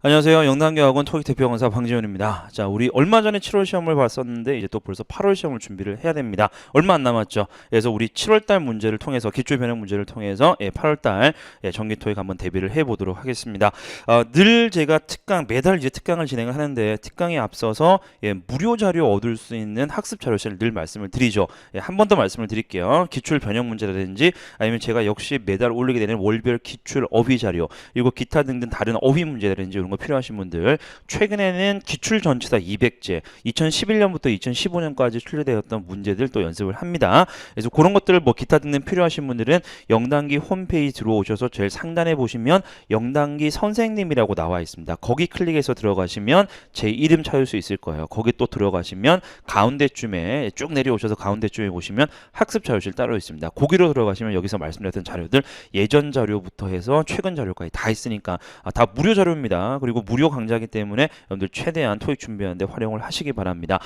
안녕하세요. 영단교학원 토익 대표 강사 방지훈입니다. 자, 우리 얼마 전에 7월 시험을 봤었는데 이제 또 벌써 8월 시험을 준비를 해야 됩니다. 얼마 안 남았죠. 그래서 우리 7월 달 문제를 통해서 기출 변형 문제를 통해서 8월 달 정기 토익 한번 대비를 해 보도록 하겠습니다. 늘 제가 매달 이제 특강을 진행을 하는데 특강에 앞서서 무료 자료 얻을 수 있는 학습 자료실을 늘 말씀을 드리죠. 한 번 더 말씀을 드릴게요. 기출 변형 문제라든지 아니면 제가 역시 매달 올리게 되는 월별 기출 어휘 자료 그리고 기타 등등 다른 어휘 문제라든지 이런 거 필요하신 분들 최근에는 기출 전치사 200제 2011년부터 2015년까지 출제되었던 문제들 또 연습을 합니다. 그래서 그런 것들을 뭐 기타 등등 필요하신 분들은 영단기 홈페이지 들어오셔서 제일 상단에 보시면 영단기 선생님이라고 나와 있습니다. 거기 클릭해서 들어가시면 제 이름 찾을 수 있을 거예요. 거기 또 들어가시면 가운데쯤에 쭉 내려오셔서 가운데쯤에 보시면 학습 자료실 따로 있습니다. 거기로 들어가시면 여기서 말씀드렸던 자료들 예전 자료부터 해서 최근 자료까지 다 있으니까 다 무료 자료입니다. 그리고 무료 강좌이기 때문에 여러분들 최대한 토익 준비하는데 활용을 하시기 바랍니다.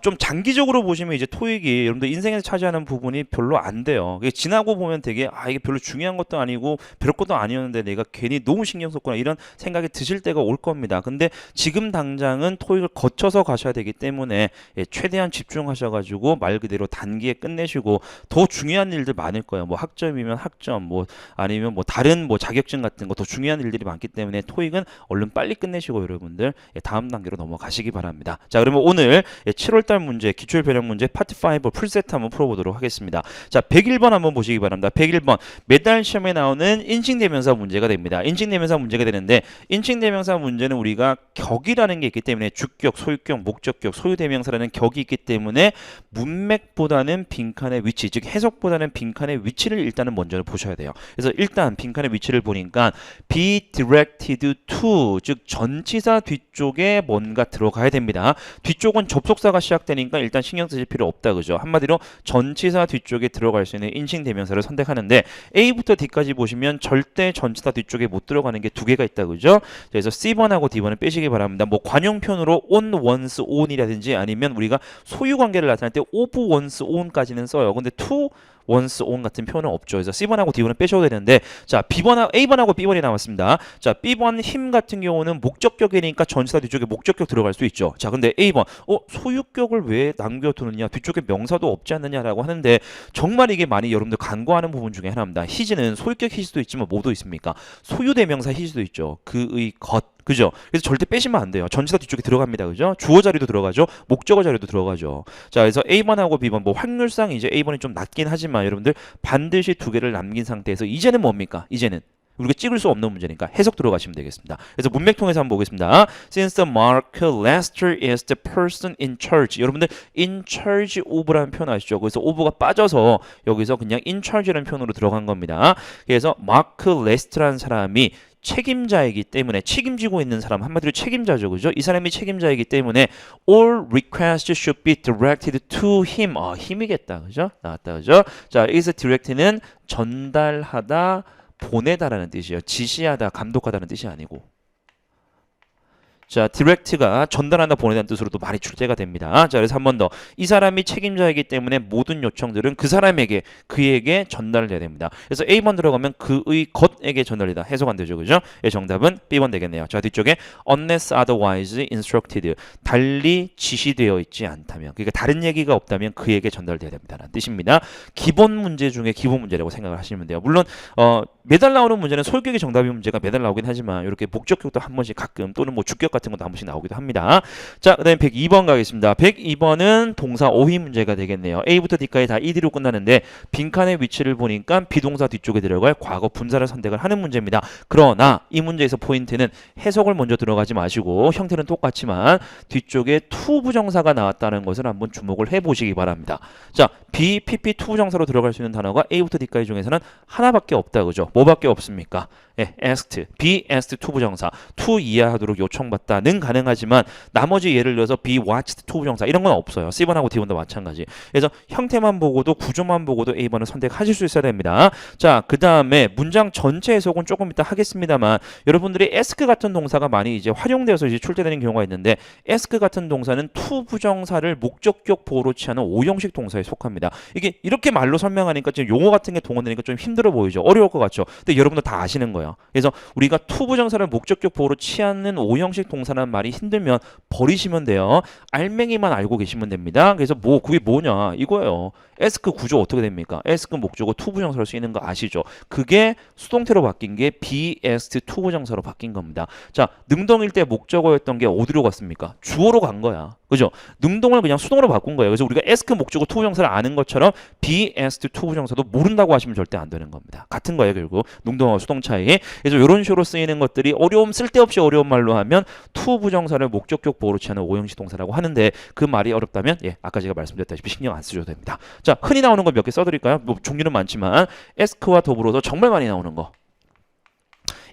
좀 장기적으로 보시면 이제 토익이 여러분들 인생에서 차지하는 부분이 별로 안 돼요. 지나고 보면 되게 이게 별로 중요한 것도 아니고 별 것도 아니었는데 내가 괜히 너무 신경 썼구나 이런 생각이 드실 때가 올 겁니다. 근데 지금 당장은 토익을 거쳐서 가셔야 되기 때문에 최대한 집중하셔가지고 말 그대로 단기에 끝내시고 더 중요한 일들 많을 거예요. 뭐 학점이면 학점, 뭐 아니면 뭐 다른 뭐 자격증 같은 거 더 중요한 일들이 많기 때문에 토익은 얼른 빨리 끝내시고 여러분들 다음 단계로 넘어가시기 바랍니다. 자, 그러면 오늘 7월달 문제 기출 변형 문제 파트 5 풀세트 한번 풀어보도록 하겠습니다. 자, 101번 한번 보시기 바랍니다. 101번 매달 시험에 나오는 인칭대명사 문제가 됩니다. 인칭대명사 문제가 되는데 인칭대명사 문제는 우리가 격이라는 게 있기 때문에 주격, 소유격, 목적격, 소유대명사라는 격이 있기 때문에 문맥보다는 빈칸의 위치, 즉 해석보다는 빈칸의 위치를 일단은 먼저 보셔야 돼요. 그래서 일단 빈칸의 위치를 보니까 be directed to, 즉 전치사 뒤쪽에 뭔가 들어가야 됩니다. 뒤쪽은 접속사가 시작되니까 일단 신경 쓰실 필요 없다, 그죠? 한마디로 전치사 뒤쪽에 들어갈 수 있는 인칭대명사를 선택하는데 A부터 D까지 보시면 절대 전치사 뒤쪽에 못 들어가는 게 두 개가 있다, 그죠? 그래서 C번하고 D번은 빼시기 바랍니다. 뭐 관용편으로 on, once, on이라든지 아니면 우리가 소유관계를 나타낼 때 of, once, on까지는 써요. 근데 to, once, on 같은 표현은 없죠. 그래서 C번하고 D번은 빼셔도 되는데, 자, A번하고 B번이 나왔습니다. 자, B번 힘 같은 경우는 목적격이니까 전치사 뒤쪽에 목적격 들어갈 수 있죠. 자, 근데 A번 소유격을 왜 남겨두느냐, 뒤쪽에 명사도 없지 않느냐라고 하는데 정말 이게 많이 여러분들 간과하는 부분 중에 하나입니다. 히즈는 소유격 히즈도 있지만 뭐도 있습니까? 소유대명사 히즈도 있죠. 그의 것, 그죠? 그래서 절대 빼시면 안 돼요. 전치사 뒤쪽에 들어갑니다. 그죠? 주어 자리도 들어가죠. 목적어 자리도 들어가죠. 자, 그래서 A번하고 B번 뭐 확률상 이제 A번이 좀 낮긴 하지만 여러분들 반드시 두 개를 남긴 상태에서 이제는 뭡니까? 이제는 우리가 찍을 수 없는 문제니까 해석 들어가시면 되겠습니다. 그래서 문맥 통해서 한번 보겠습니다. Since Mark Lester is the person in charge. 여러분들 in charge of라는 표현 아시죠? 그래서 of가 빠져서 여기서 그냥 in charge라는 표현으로 들어간 겁니다. 그래서 Mark Lester라는 사람이 책임자이기 때문에 책임지고 있는 사람 한마디로 책임자죠, 그죠? 이 사람이 책임자이기 때문에 all requests should be directed to him. 힘이겠다, 그죠? 나왔다, 그죠? 자, 여기서 direct는 전달하다, 보내다라는 뜻이에요. 지시하다, 감독하다는 뜻이 아니고. 자, direct가 전달한다, 보내다는 뜻으로도 많이 출제가 됩니다. 자, 그래서 한 번 더. 이 사람이 책임자이기 때문에 모든 요청들은 그 사람에게, 그에게 전달돼야 됩니다. 그래서 A번 들어가면 그의 것에게 전달되다. 해석 안 되죠, 그죠? 정답은 B번 되겠네요. 자, 뒤쪽에 unless otherwise instructed. 달리 지시되어 있지 않다면, 그러니까 다른 얘기가 없다면 그에게 전달돼야 됩니다라는 뜻입니다. 기본 문제 중에 기본 문제라고 생각을 하시면 돼요. 물론 매달 나오는 문제는 소유격이 정답인 문제가 매달 나오긴 하지만 이렇게 목적격도 한 번씩 가끔 또는 뭐 주격 같은 것도 한 번씩 나오기도 합니다. 자, 그 다음에 102번 가겠습니다. 102번은 동사 어휘 문제가 되겠네요. A부터 D까지 다 ED로 끝나는데 빈칸의 위치를 보니까 비동사 뒤쪽에 들어갈 과거 분사를 선택을 하는 문제입니다. 그러나 이 문제에서 포인트는 해석을 먼저 들어가지 마시고 형태는 똑같지만 뒤쪽에 to 부정사가 나왔다는 것을 한번 주목을 해보시기 바랍니다. 자, be, pp, to 부정사로 들어갈 수 있는 단어가 A부터 D까지 중에서는 하나밖에 없다, 그죠? 뭐밖에 없습니까? asked, be asked to 부정사, to 이해하도록 요청받다는 가능하지만 나머지 예를 들어서 be watched to 부정사 이런 건 없어요. C번하고 D번도 마찬가지. 그래서 형태만 보고도 구조만 보고도 A번을 선택하실 수 있어야 됩니다. 자, 그 다음에 문장 전체 해석은 조금 이따 하겠습니다만 여러분들이 ask 같은 동사가 많이 이제 활용되어서 이제 출제되는 경우가 있는데 ask 같은 동사는 to 부정사를 목적격 보호로 취하는 오형식 동사에 속합니다. 이게 이렇게 말로 설명하니까 지금 용어 같은 게 동원되니까 좀 힘들어 보이죠. 어려울 것 같죠. 근데 여러분들 다 아시는 거예요. 거예요. 그래서 우리가 to 부정사를 목적격 보호로 취하는 오형식 동사라는 말이 힘들면 버리시면 돼요. 알맹이만 알고 계시면 됩니다. 그래서 그게 뭐냐 이거예요. ask 구조 어떻게 됩니까? ask 목적어 to 부정사로 쓰이는 거 아시죠? 그게 수동태로 바뀐 게 be asked to 부정사로 바뀐 겁니다. 자, 능동일 때 목적어였던 게 어디로 갔습니까? 주어로 간 거야. 그죠? 능동을 그냥 수동으로 바꾼 거예요. 그래서 우리가 ask 목적어 to 부정사를 아는 것처럼 be asked to 부정사도 모른다고 하시면 절대 안 되는 겁니다. 같은 거예요, 결국. 능동하고 수동 차이. 그래서 이런 식으로 쓰이는 것들이 쓸데없이 어려운 말로 하면 to 부정사를 목적격 보호로 취하는 오형식 동사라고 하는데 그 말이 어렵다면 아까 제가 말씀드렸다시피 신경 안 쓰셔도 됩니다. 자, 흔히 나오는 거 몇 개 써드릴까요? 종류는 많지만 ask와 더불어서 정말 많이 나오는 거.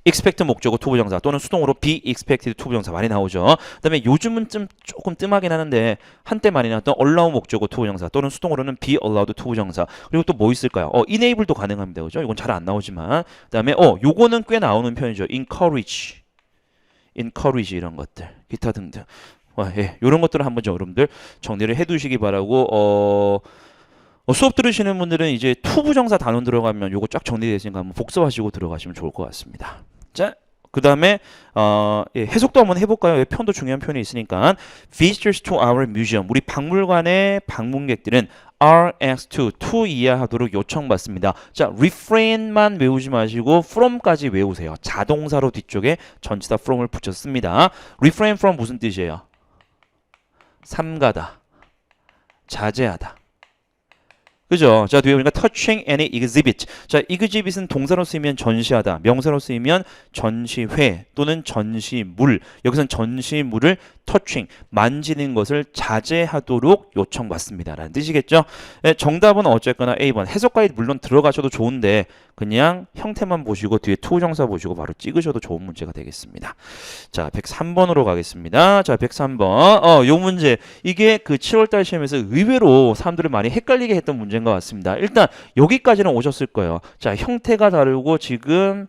expect 목적어 to 부정사 또는 수동으로 be expected to 부정사 많이 나오죠. 그다음에 요즘은 조금 뜸하긴 하는데 한때 많이 나왔던 allow 목적어 to 부정사 또는 수동으로는 be allowed to 부정사. 그리고 또 뭐 있을까요? enable도 가능합니다. 그죠? 이건 잘 안 나오지만 그다음에 요거는 꽤 나오는 편이죠. encourage 이런 것들 기타 등등. 이런 것들을 한번 여러분들 정리를 해두시기 바라고. 수업 들으시는 분들은 이제 to 부정사 단원 들어가면 요거 쫙 정리되어 있으니까 한번 복습하시고 들어가시면 좋을 것 같습니다. 자, 그 다음에 해석도 한번 해볼까요? 편도 중요한 표현이 있으니까 visitors to our museum 우리 박물관의 방문객들은 are asked to 이해하도록 요청받습니다. 자, refrain만 외우지 마시고 from까지 외우세요. 자동사로 뒤쪽에 전치사 from을 붙였습니다. refrain from 무슨 뜻이에요? 삼가다, 자제하다. 그죠? 자, 뒤에 보니까 touching any exhibit. 자, exhibit은 동사로 쓰이면 전시하다, 명사로 쓰이면 전시회 또는 전시물. 여기서는 전시물을 touching, 만지는 것을 자제하도록 요청받습니다. 라는 뜻이겠죠? 정답은 어쨌거나 A번. 해석가에 물론 들어가셔도 좋은데 그냥 형태만 보시고 뒤에 to 정사 보시고 바로 찍으셔도 좋은 문제가 되겠습니다. 자, 103번으로 가겠습니다. 자, 103번. 요 문제. 이게 그 7월달 시험에서 의외로 사람들을 많이 헷갈리게 했던 문제인 것 같습니다. 일단 여기까지는 오셨을 거예요. 자, 형태가 다르고 지금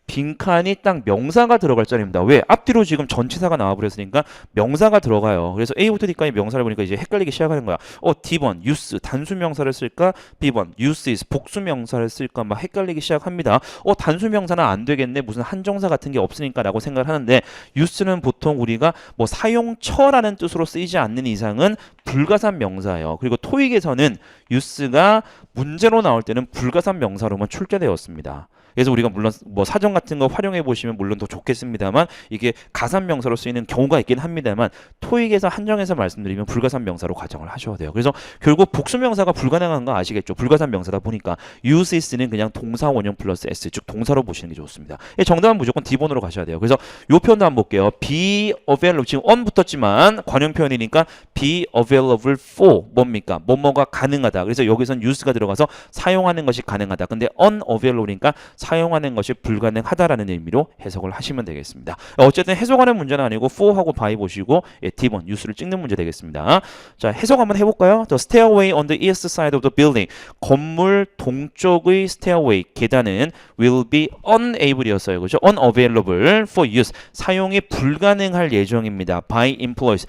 빈칸이 딱 명사가 들어갈 자리입니다. 왜? 앞뒤로 지금 전치사가 나와버렸으니까 명사가 들어가요. 그래서 A부터 D까지 명사를 보니까 이제 헷갈리기 시작하는 거야. D번 use 단수 명사를 쓸까? B번 uses 복수 명사를 쓸까? 막 헷갈리기 시작합니다. 단수 명사는 안 되겠네. 무슨 한정사 같은 게 없으니까 라고 생각을 하는데 use는 보통 우리가 뭐 사용처라는 뜻으로 쓰이지 않는 이상은 불가산 명사예요. 그리고 토익에서는 use가 문제로 나올 때는 불가산 명사로만 출제되었습니다. 그래서 우리가 물론 뭐 사전 같은 거 활용해 보시면 물론 더 좋겠습니다만 이게 가산 명사로 쓰이는 경우가 있긴 합니다만 토익에서 한정해서 말씀드리면 불가산 명사로 가정을 하셔야 돼요. 그래서 결국 복수 명사가 불가능한 거 아시겠죠? 불가산 명사다 보니까 uses는 그냥 동사 원형 플러스 s 즉 동사로 보시는 게 좋습니다. 정답은 무조건 D번으로 가셔야 돼요. 그래서 요 표현도 한번 볼게요. be available 지금 on 붙었지만 관용 표현이니까 be available for 뭡니까? 뭐뭐가 가능하다. 그래서 여기선 use가 들어가서 사용하는 것이 가능하다. 근데 unavailable니까 사용하는 것이 불가능하다라는 의미로 해석을 하시면 되겠습니다. 어쨌든 해석하는 문제는 아니고 for하고 by 보시고 D번 use를 찍는 문제 되겠습니다. 자, 해석 한번 해볼까요? The stairway on the east side of the building. 건물 동쪽의 stairway 계단은 will be unable이었어요. 그죠? unavailable for use. 사용이 불가능할 예정입니다. by employees.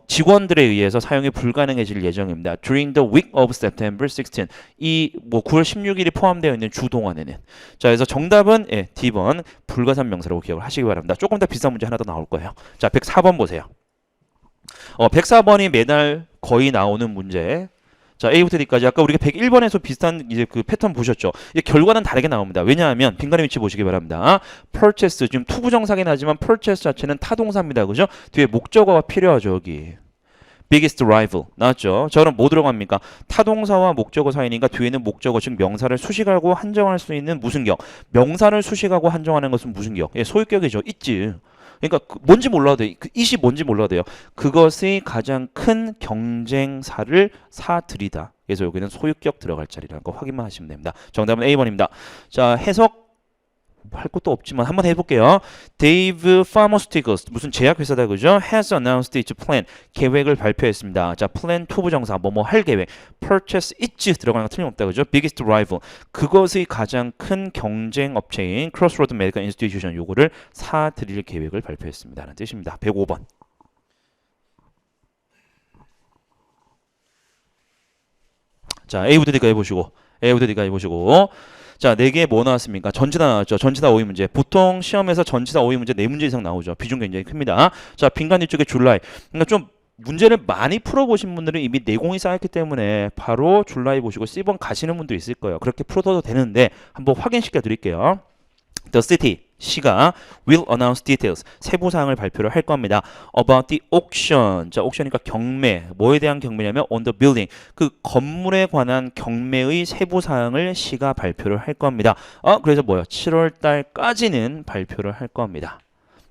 직원들에 의해서 사용이 불가능해질 예정입니다. During the week of September 16. 이 뭐 9월 16일이 포함되어 있는 주 동안에는. 자, 그래서 정답은 D번 불가산 명사라고 기억을 하시기 바랍니다. 조금 더 비싼 문제 하나 더 나올 거예요. 자, 104번 보세요. 104번이 매달 거의 나오는 문제. 자, A부터 D까지 아까 우리가 101번에서 비슷한 이제 그 패턴 보셨죠? 이제 결과는 다르게 나옵니다. 왜냐하면 빈칸의 위치 보시기 바랍니다. purchase 지금 투부정사긴 하지만 purchase 자체는 타동사입니다. 그죠? 뒤에 목적어가 필요하죠, 여기. biggest rival 나왔죠. 자, 그럼 뭐 들어갑니까? 타동사와 목적어 사이니까 뒤에는 목적어 즉 명사를 수식하고 한정할 수 있는 무슨격. 명사를 수식하고 한정하는 것은 무슨격. 소유격이죠. 있지. 그러니까 뭔지 몰라도 돼. 그 it이 뭔지 몰라도 돼요. 그것의 가장 큰 경쟁사를 사들이다. 그래서 여기는 소유격 들어갈 자리라는 거 확인만 하시면 됩니다. 정답은 A번입니다. 자, 해석 할 것도 없지만 한번 해볼게요. Dave Pharmaceuticals 무슨 제약회사다 그죠? Has announced its plan 계획을 발표했습니다. 자, plan to 부정사 뭐뭐 할 계획 purchase its 들어가는 거 틀림없다 그죠? biggest rival 그것의 가장 큰 경쟁 업체인 Crossroads Medical Institution 요거를 사들일 계획을 발표했습니다. 라는 뜻입니다. 105번. 자, A부터 D까지 보시고 자, 4개 뭐 나왔습니까? 전치사 나왔죠. 전치사 어휘 문제. 보통 시험에서 전치사 어휘 문제 4문제 이상 나오죠. 비중 굉장히 큽니다. 자, 빈칸 뒤쪽에 줄라이. 그러니까 좀 문제를 많이 풀어보신 분들은 이미 내공이 쌓였기 때문에 바로 줄라이 보시고 C번 가시는 분도 있을 거예요. 그렇게 풀어도 되는데 한번 확인시켜 드릴게요. The city, 시가 will announce details, 세부 사항을 발표를 할 겁니다. About the auction, 자, auction이니까 경매, 뭐에 대한 경매냐면 on the building, 그 건물에 관한 경매의 세부 사항을 시가 발표를 할 겁니다. 그래서 뭐요? 7월 달까지는 발표를 할 겁니다.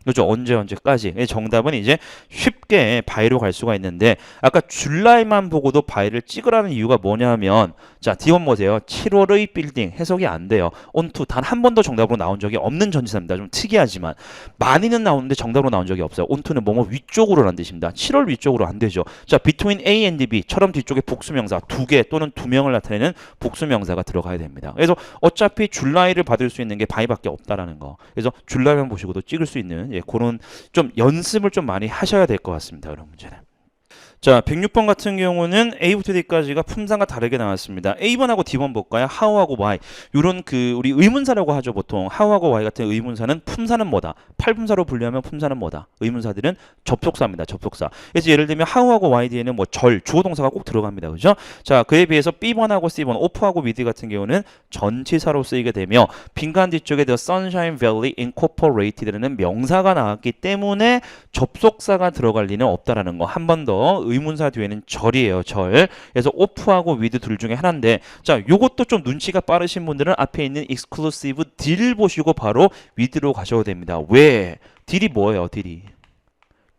그렇죠. 언제까지. 정답은 이제 쉽게 바이로 갈 수가 있는데 아까 줄라이만 보고도 바이를 찍으라는 이유가 뭐냐면 자, D1 보세요. 7월의 빌딩 해석이 안 돼요. onto 단 한 번도 정답으로 나온 적이 없는 전치사입니다. 좀 특이하지만 많이는 나오는데 정답으로 나온 적이 없어요. onto는 뭐뭐 위쪽으로라는 뜻입니다. 7월 위쪽으로 안 되죠. 자, between A and B처럼 뒤쪽에 복수명사 2개 또는 2명을 나타내는 복수명사가 들어가야 됩니다. 그래서 어차피 줄라이를 받을 수 있는 게 바이밖에 없다라는 거. 그래서 줄라이만 보시고도 찍을 수 있는 그런 좀 연습을 좀 많이 하셔야 될 것 같습니다. 그런 문제는. 자, 106번 같은 경우는 A부터 D까지가 품사가 다르게 나왔습니다. A번하고 D번 볼까요? how하고 why. 요런 그 우리 의문사라고 하죠. 보통 how하고 why 같은 의문사는 품사는 뭐다? 팔품사로 분류하면 품사는 뭐다? 의문사들은 접속사입니다. 접속사. 그래서 예를 들면 how하고 why 뒤에는 뭐 절, 주어 동사가 꼭 들어갑니다. 그죠? 자, 그에 비해서 B번하고 C번, off하고 with 같은 경우는 전치사로 쓰이게 되며 빈칸 뒤쪽에 The Sunshine Valley Incorporated라는 명사가 나왔기 때문에 접속사가 들어갈 리는 없다라는 거. 한 번 더 의문사 뒤에는 절이에요. 절. 그래서 off하고 with 둘 중에 하나인데 자, 요것도 좀 눈치가 빠르신 분들은 앞에 있는 exclusive deal 보시고 바로 with로 가셔도 됩니다. 왜? 딜이 뭐예요? 딜이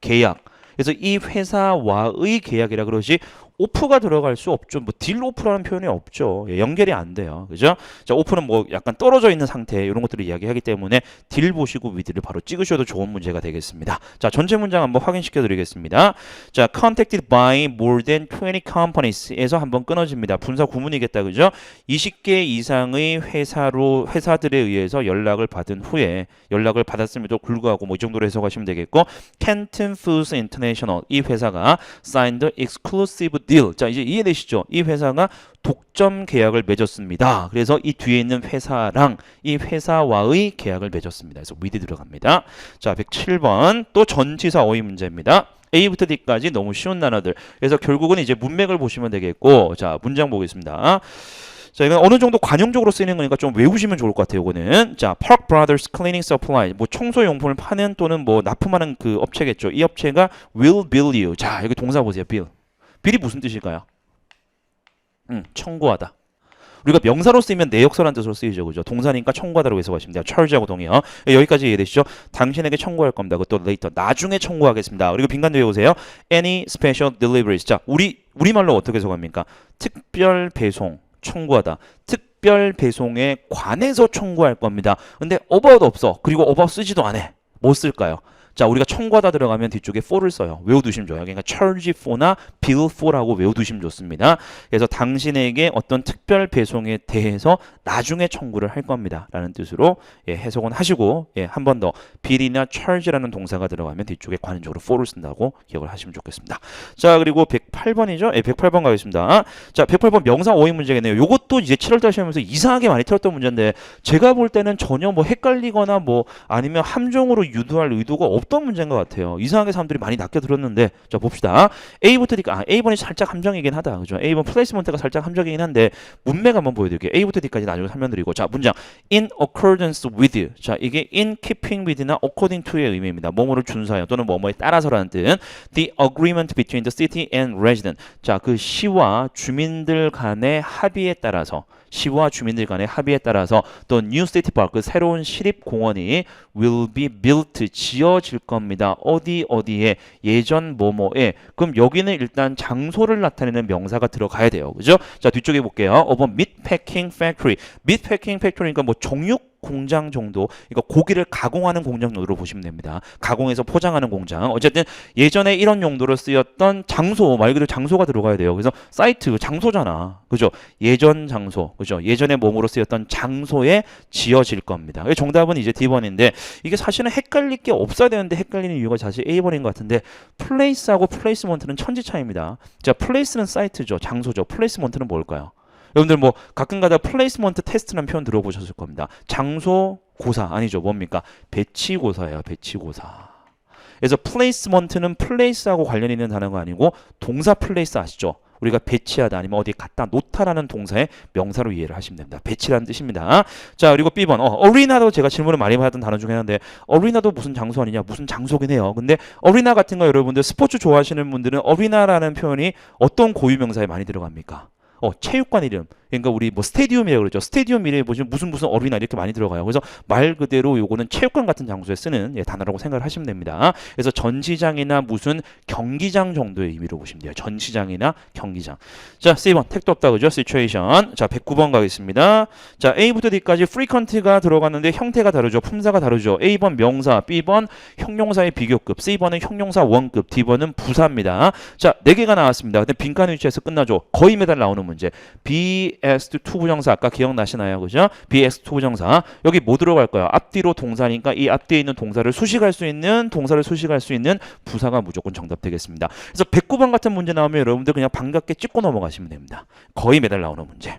계약. 그래서 이 회사와의 계약이라 그러지 오프가 들어갈 수 없죠. 뭐 딜 오프라는 표현이 없죠. 연결이 안 돼요. 그죠? 자, 오프는 뭐 약간 떨어져 있는 상태 이런 것들을 이야기하기 때문에 딜 보시고 위드를 바로 찍으셔도 좋은 문제가 되겠습니다. 자, 전체 문장 한번 확인시켜 드리겠습니다. 자, contacted by more than 20 companies에서 한번 끊어집니다. 분사 구문이겠다. 그죠? 20개 이상의 회사들에 의해서 연락을 받은 후에 연락을 받았음에도 불구하고 뭐 이 정도로 해석하시면 되겠고 Canton Foods International 이 회사가 signed exclusive deal. 자, 이제 이해되시죠? 이 회사가 독점 계약을 맺었습니다. 그래서 이 뒤에 있는 회사랑 이 회사와의 계약을 맺었습니다. 그래서 with 들어갑니다. 자, 107번 또 전치사 어휘 문제입니다. A부터 D까지 너무 쉬운 단어들. 그래서 결국은 이제 문맥을 보시면 되겠고 자, 문장 보겠습니다. 자, 이건 어느 정도 관용적으로 쓰이는 거니까 좀 외우시면 좋을 것 같아요. 이거는 자, Park Brothers Cleaning Supply 뭐 청소 용품을 파는 또는 뭐 납품하는 그 업체겠죠. 이 업체가 will bill you. 자, 여기 동사 보세요. bill. bill이 무슨 뜻일까요? 청구하다. 우리가 명사로 쓰이면 내역서라는 뜻으로 쓰이죠. 그죠? 동사니까 청구하다라고 해석하시면 돼요. charge하고 동의어. 여기까지 이해되시죠? 당신에게 청구할 겁니다. 그것도 later. 나중에 청구하겠습니다. 그리고 빈칸 뒤에 보세요. Any special deliveries. 자, 우리말로 어떻게 해석합니까? 특별 배송. 청구하다. 특별 배송에 관해서 청구할 겁니다. 근데 about 없어. 그리고 about 쓰지도 않아. 뭐 쓸까요? 자, 우리가 청구하다 들어가면 뒤쪽에 for를 써요. 외워두시면 좋아요. 그러니까 charge for나 bill for라고 외워두시면 좋습니다. 그래서 당신에게 어떤 특별 배송에 대해서 나중에 청구를 할 겁니다. 라는 뜻으로 해석은 하시고 한 번 더 bill이나 charge라는 동사가 들어가면 뒤쪽에 관용적으로 for를 쓴다고 기억을 하시면 좋겠습니다. 자, 그리고 108번이죠? 108번 가겠습니다. 자, 108번 명사 어휘 문제겠네요. 요것도 이제 7월달 시험에서 이상하게 많이 틀었던 문제인데 제가 볼 때는 전혀 뭐 헷갈리거나 뭐 아니면 함정으로 유도할 의도가 없던 문제인 것 같아요. 이상하게 사람들이 많이 낚여 들었는데 자, 봅시다. A부터 D까지 A번이 살짝 함정이긴 하다. 그죠? A번 플레이스먼트가 살짝 함정이긴 한데 문맥 한번 보여드릴게요. A부터 D까지 나중에 설명드리고 자, 문장 in accordance with. 자, 이게 in keeping with나 according to의 의미입니다. 뭐뭐를 준수하여 또는 뭐뭐에 따라서라는 뜻. The agreement between the city and resident. 자, 그 시와 주민들 간의 합의에 따라서 시와 주민들 간의 합의에 따라서 또 new city park 그 새로운 시립공원이 will be built 지어질 겁니다. 어디에 예전 뭐뭐에. 그럼 여기는 일단 장소를 나타내는 명사가 들어가야 돼요. 그죠? 자, 뒤쪽에 볼게요. of a meat packing factory. meat packing factory니까 뭐 정육 공장 정도, 그러니까 고기를 가공하는 공장 정도로 보시면 됩니다. 가공해서 포장하는 공장. 어쨌든 예전에 이런 용도로 쓰였던 장소, 말 그대로 장소가 들어가야 돼요. 그래서 사이트, 장소잖아. 그죠? 예전 장소, 그죠? 예전에 몸으로 쓰였던 장소에 지어질 겁니다. 정답은 이제 D번인데 이게 사실은 헷갈릴 게 없어야 되는데 헷갈리는 이유가 사실 A번인 것 같은데 플레이스하고 플레이스먼트는 천지 차이입니다. 자, 플레이스는 사이트죠. 장소죠. 플레이스먼트는 뭘까요? 여러분들 뭐 가끔가다 플레이스먼트 테스트라는 표현 들어보셨을 겁니다. 장소 고사 아니죠. 뭡니까? 배치고사예요. 배치고사. 그래서 플레이스먼트는 플레이스하고 관련 있는 단어가 아니고 동사 플레이스 아시죠? 우리가 배치하다 아니면 어디에 갖다 놓다라는 동사의 명사로 이해를 하시면 됩니다. 배치라는 뜻입니다. 자, 그리고 B번 어리나도 제가 질문을 많이 받았던 단어 중에 하나인데 어리나도 무슨 장소 아니냐? 무슨 장소긴 해요. 근데 어리나 같은 거 여러분들 스포츠 좋아하시는 분들은 어리나라는 표현이 어떤 고유명사에 많이 들어갑니까? 체육관 이름. 그러니까 우리 뭐 스테디움이라고 그러죠. 스테디움 이름에 보시면 무슨 어리나 이렇게 많이 들어가요. 그래서 말 그대로 요거는 체육관 같은 장소에 쓰는 단어라고 생각을 하시면 됩니다. 그래서 전시장이나 무슨 경기장 정도의 의미로 보시면 돼요. 전시장이나 경기장. 자, C번 택도 없다 그죠? situation. 자, 109번 가겠습니다. 자, A부터 D까지 frequent가 들어갔는데 형태가 다르죠. 품사가 다르죠. A번 명사, B번 형용사의 비교급, C번은 형용사 원급, D번은 부사입니다. 자, 4개가 나왔습니다. 근데 빈칸 위치에서 끝나죠. 거의 매달 나오는 문제. BS2 부정사 아까 기억나시나요? 그죠? BS2 부정사. 여기 뭐 들어갈까요? 앞뒤로 동사니까 이 앞뒤에 있는 동사를 수식할 수 있는 부사가 무조건 정답 되겠습니다. 그래서 109번 같은 문제 나오면 여러분들 그냥 반갑게 찍고 넘어가시면 됩니다. 거의 매달 나오는 문제.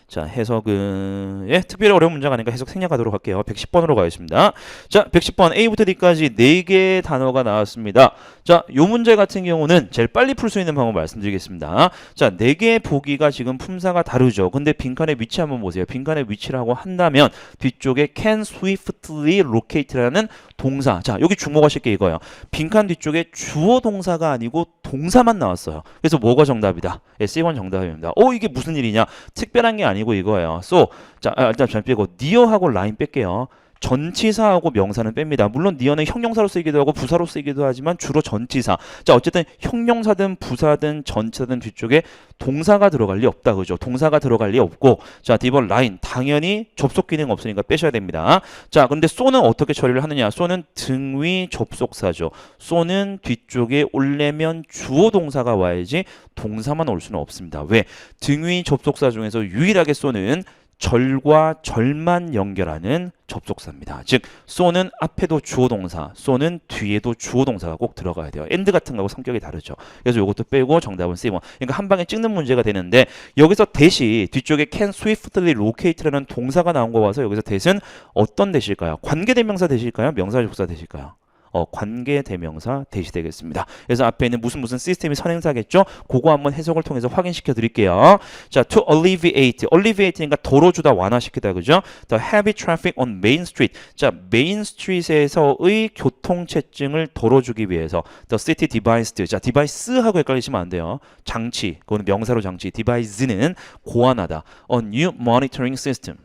자, 해석은 특별히 어려운 문제가 아니니까 해석 생략하도록 할게요. 110번으로 가겠습니다. 자, 110번 A부터 D까지 4개의 단어가 나왔습니다. 자, 요 문제 같은 경우는 제일 빨리 풀 수 있는 방법 말씀드리겠습니다. 자, 4개의 보기가 지금 품사가 다르죠. 근데 빈칸의 위치 한번 보세요. 빈칸의 위치라고 한다면 뒤쪽에 can swiftly locate라는 동사. 자, 여기 주목하실 게 이거예요. 빈칸 뒤쪽에 주어 동사가 아니고 동사만 나왔어요. 그래서 뭐가 정답이다? C1 정답입니다. 이게 무슨 일이냐? 특별한 게 아니고 이거예요. So, 자, 일단 전 빼고 near하고 line 뺄게요. 전치사하고 명사는 뺍니다. 물론 near는 형용사로 쓰이기도 하고 부사로 쓰이기도 하지만 주로 전치사. 자, 어쨌든 형용사든 부사든 전치사든 뒤쪽에 동사가 들어갈 리 없다. 그죠? 동사가 들어갈 리 없고. 자, D번 line. 당연히 접속 기능 없으니까 빼셔야 됩니다. 자, 근데 so는 어떻게 처리를 하느냐? so는 등위 접속사죠. so는 뒤쪽에 올려면 주어 동사가 와야지 동사만 올 수는 없습니다. 왜? 등위 접속사 중에서 유일하게 so는 절과 절만 연결하는 접속사입니다. 즉, so는 앞에도 주어 동사, so는 뒤에도 주어 동사가 꼭 들어가야 돼요. and 같은 거하고 성격이 다르죠. 그래서 이것도 빼고 정답은 C1. 그러니까 한 방에 찍는 문제가 되는데 여기서 대시 뒤쪽에 can swiftly locate라는 동사가 나온 거 봐서 여기서 대신 어떤 대실까요? 관계대명사 대실까요? 명사접속사 대실까요? 관계대명사 대시 되겠습니다. 그래서 앞에 있는 무슨 시스템이 선행사겠죠? 그거 한번 해석을 통해서 확인시켜 드릴게요. 자, to alleviate니까 덜어주다 완화시키다 그죠? The heavy traffic on Main Street. 자, 메인 스트릿에서의 교통체증을 덜어주기 위해서 the city devised. 자, device하고 헷갈리시면 안 돼요. 장치, 그거는 명사로 장치. device는 고안하다. A new monitoring system.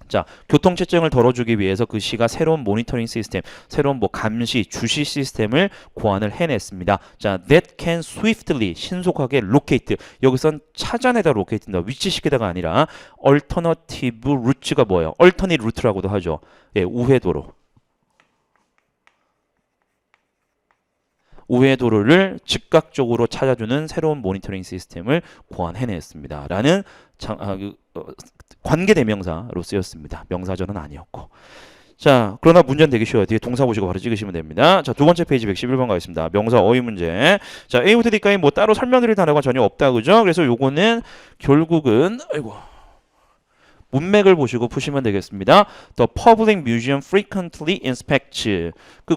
자, 교통체증을 덜어주기 위해서 그 시가 새로운 모니터링 시스템, 새로운 뭐 감시, 주시 시스템을 고안을 해냈습니다. 자, that can swiftly, 신속하게 locate. 여기선 찾아내다 locate입니다. 위치시키다가 아니라 alternative route가 뭐예요? alternate route라고도 하죠. 우회도로. 우회도로를 즉각적으로 찾아주는 새로운 모니터링 시스템을 고안해냈습니다. 라는 관계대명사로 쓰였습니다. 명사절은 아니었고. 자, 그러나 문제는 되게 쉬워요. 뒤에 동사 보시고 바로 찍으시면 됩니다. 자, 두 번째 페이지 111번 가겠습니다. 명사 어휘 문제. 자, A부터 D까지 뭐 따로 설명드릴 단어가 전혀 없다. 그죠? 그래서 요거는 결국은 문맥을 보시고 푸시면 되겠습니다. The public museum frequently inspects. 그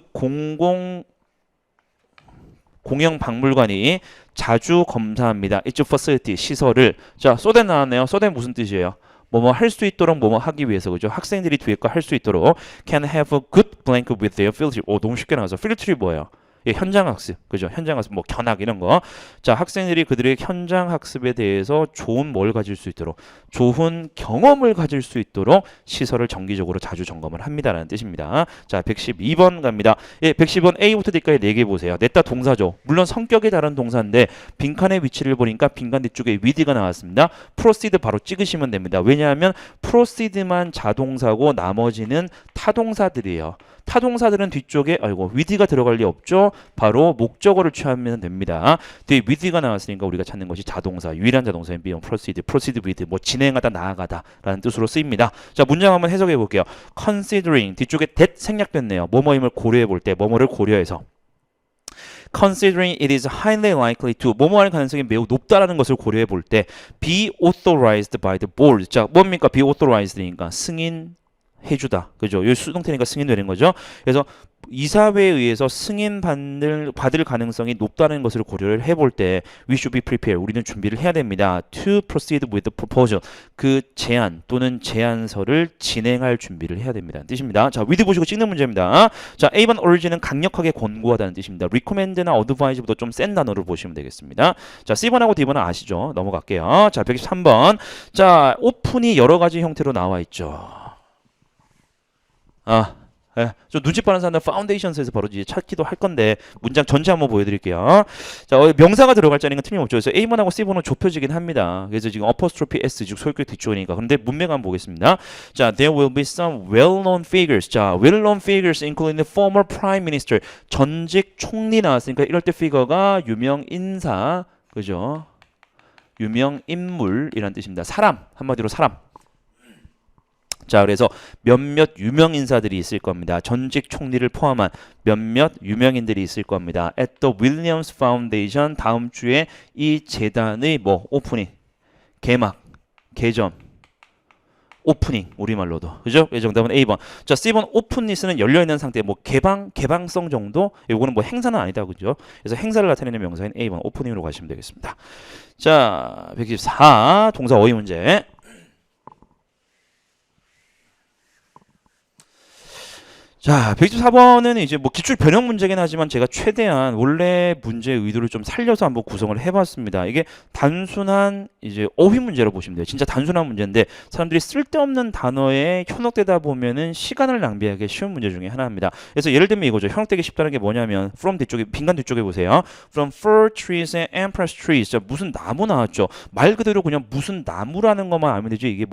공영 박물관이 자주 검사합니다. Its facility, 시설을. 자, so that 나왔네요. so that 무슨 뜻이에요? 뭐뭐 할 수 있도록 뭐뭐 하기 위해서 그죠? 학생들이 뒤에 거 할 수 있도록 can have a good blank with their field trip. 너무 쉽게 나와서 field trip 뭐예요? 현장 학습, 그죠? 현장 학습, 뭐 견학 이런 거. 자, 학생들이 그들의 현장 학습에 대해서 좋은 뭘 가질 수 있도록, 좋은 경험을 가질 수 있도록 시설을 정기적으로 자주 점검을 합니다라는 뜻입니다. 자, 112번 갑니다. 110번 A부터 D까지 4개 보세요. 냈다 동사죠. 물론 성격이 다른 동사인데 빈칸의 위치를 보니까 빈칸 뒤쪽에 with가 나왔습니다. proceed 바로 찍으시면 됩니다. 왜냐하면 proceed만 자동사고 나머지는 타동사들이에요. 타동사들은 뒤쪽에 with가 들어갈 리 없죠. 바로 목적어를 취하면 됩니다. 뒤에 with가 나왔으니까 우리가 찾는 것이 자동사, 유일한 자동사인 being, proceed with, 뭐 진행하다, 나아가다 라는 뜻으로 쓰입니다. 자, 문장 한번 해석해 볼게요. considering, 뒤쪽에 that 생략됐네요. 뭐뭐임을 고려해 볼 때, 뭐뭐를 고려해서. considering it is highly likely to 뭐뭐 할 가능성이 매우 높다라는 것을 고려해 볼 때 be authorized by the board. 자, 뭡니까? be authorized니까 승인해주다. 그죠? 여기 수동태니까 승인되는 거죠. 그래서 이사회에 의해서 받을 가능성이 높다는 것을 고려를 해볼 때 we should be prepared. 우리는 준비를 해야 됩니다. to proceed with the proposal. 그 제안 또는 제안서를 진행할 준비를 해야 됩니다. 뜻입니다. 자, with 보시고 찍는 문제입니다. 자, A번 urge는 강력하게 권고하다는 뜻입니다. recommend나 advise보다 좀 센 단어를 보시면 되겠습니다. 자, C번하고 D번은 아시죠? 넘어갈게요. 자, 113번. 자, 오픈이 여러 가지 형태로 나와 있죠. 예, 좀 눈치 빠른 사람들 파운데이션스에서 바로 이제 찾기도 할 건데 문장 전체 한번 보여드릴게요. 자, 명사가 들어갈 자리는 틀림없죠. 그래서 A번하고 C번은 좁혀지긴 합니다. 그래서 지금 apostrophe S 즉 소유격 뒤쪽이니까. 그런데 문맥 한번 보겠습니다. 자, there will be some well-known figures. 자, well-known figures including the former prime minister. 전직 총리 나왔으니까 이럴 때 피거가 유명 인사, 그죠? 유명 인물이란 뜻입니다. 사람, 한마디로 사람. 자, 그래서 몇몇 유명 인사들이 있을 겁니다. 전직 총리를 포함한 몇몇 유명인들이 있을 겁니다. At the Williams Foundation 다음 주에 이 재단의 오프닝, 개막, 개점, 오프닝 우리말로도 그죠? 정답은 A번. 자, C번 오픈리스는 열려 있는 상태, 개방성 정도. 이거는 행사는 아니다, 그죠? 그래서 행사를 나타내는 명사인 A번 오프닝으로 가시면 되겠습니다. 자, 124 동사 어휘 문제. 자, 124번은 이제 기출 변형 문제긴 하지만 제가 최대한 원래 문제의 의도를 좀 살려서 한번 구성을 해봤습니다. 이게 단순한 이제 어휘 문제로 보시면 돼요. 진짜 단순한 문제인데 사람들이 쓸데없는 단어에 현혹되다 보면은 시간을 낭비하기 쉬운 문제 중에 하나입니다. 그래서 예를 들면 이거죠. 현혹되기 쉽다는 게 뭐냐면 from 뒤쪽에 빈간 뒤쪽에 보세요. From fir trees and empress trees. 자, 무슨 나무 나왔죠. 말 그대로 그냥 무슨 나무라는 것만 알면 되지. 이게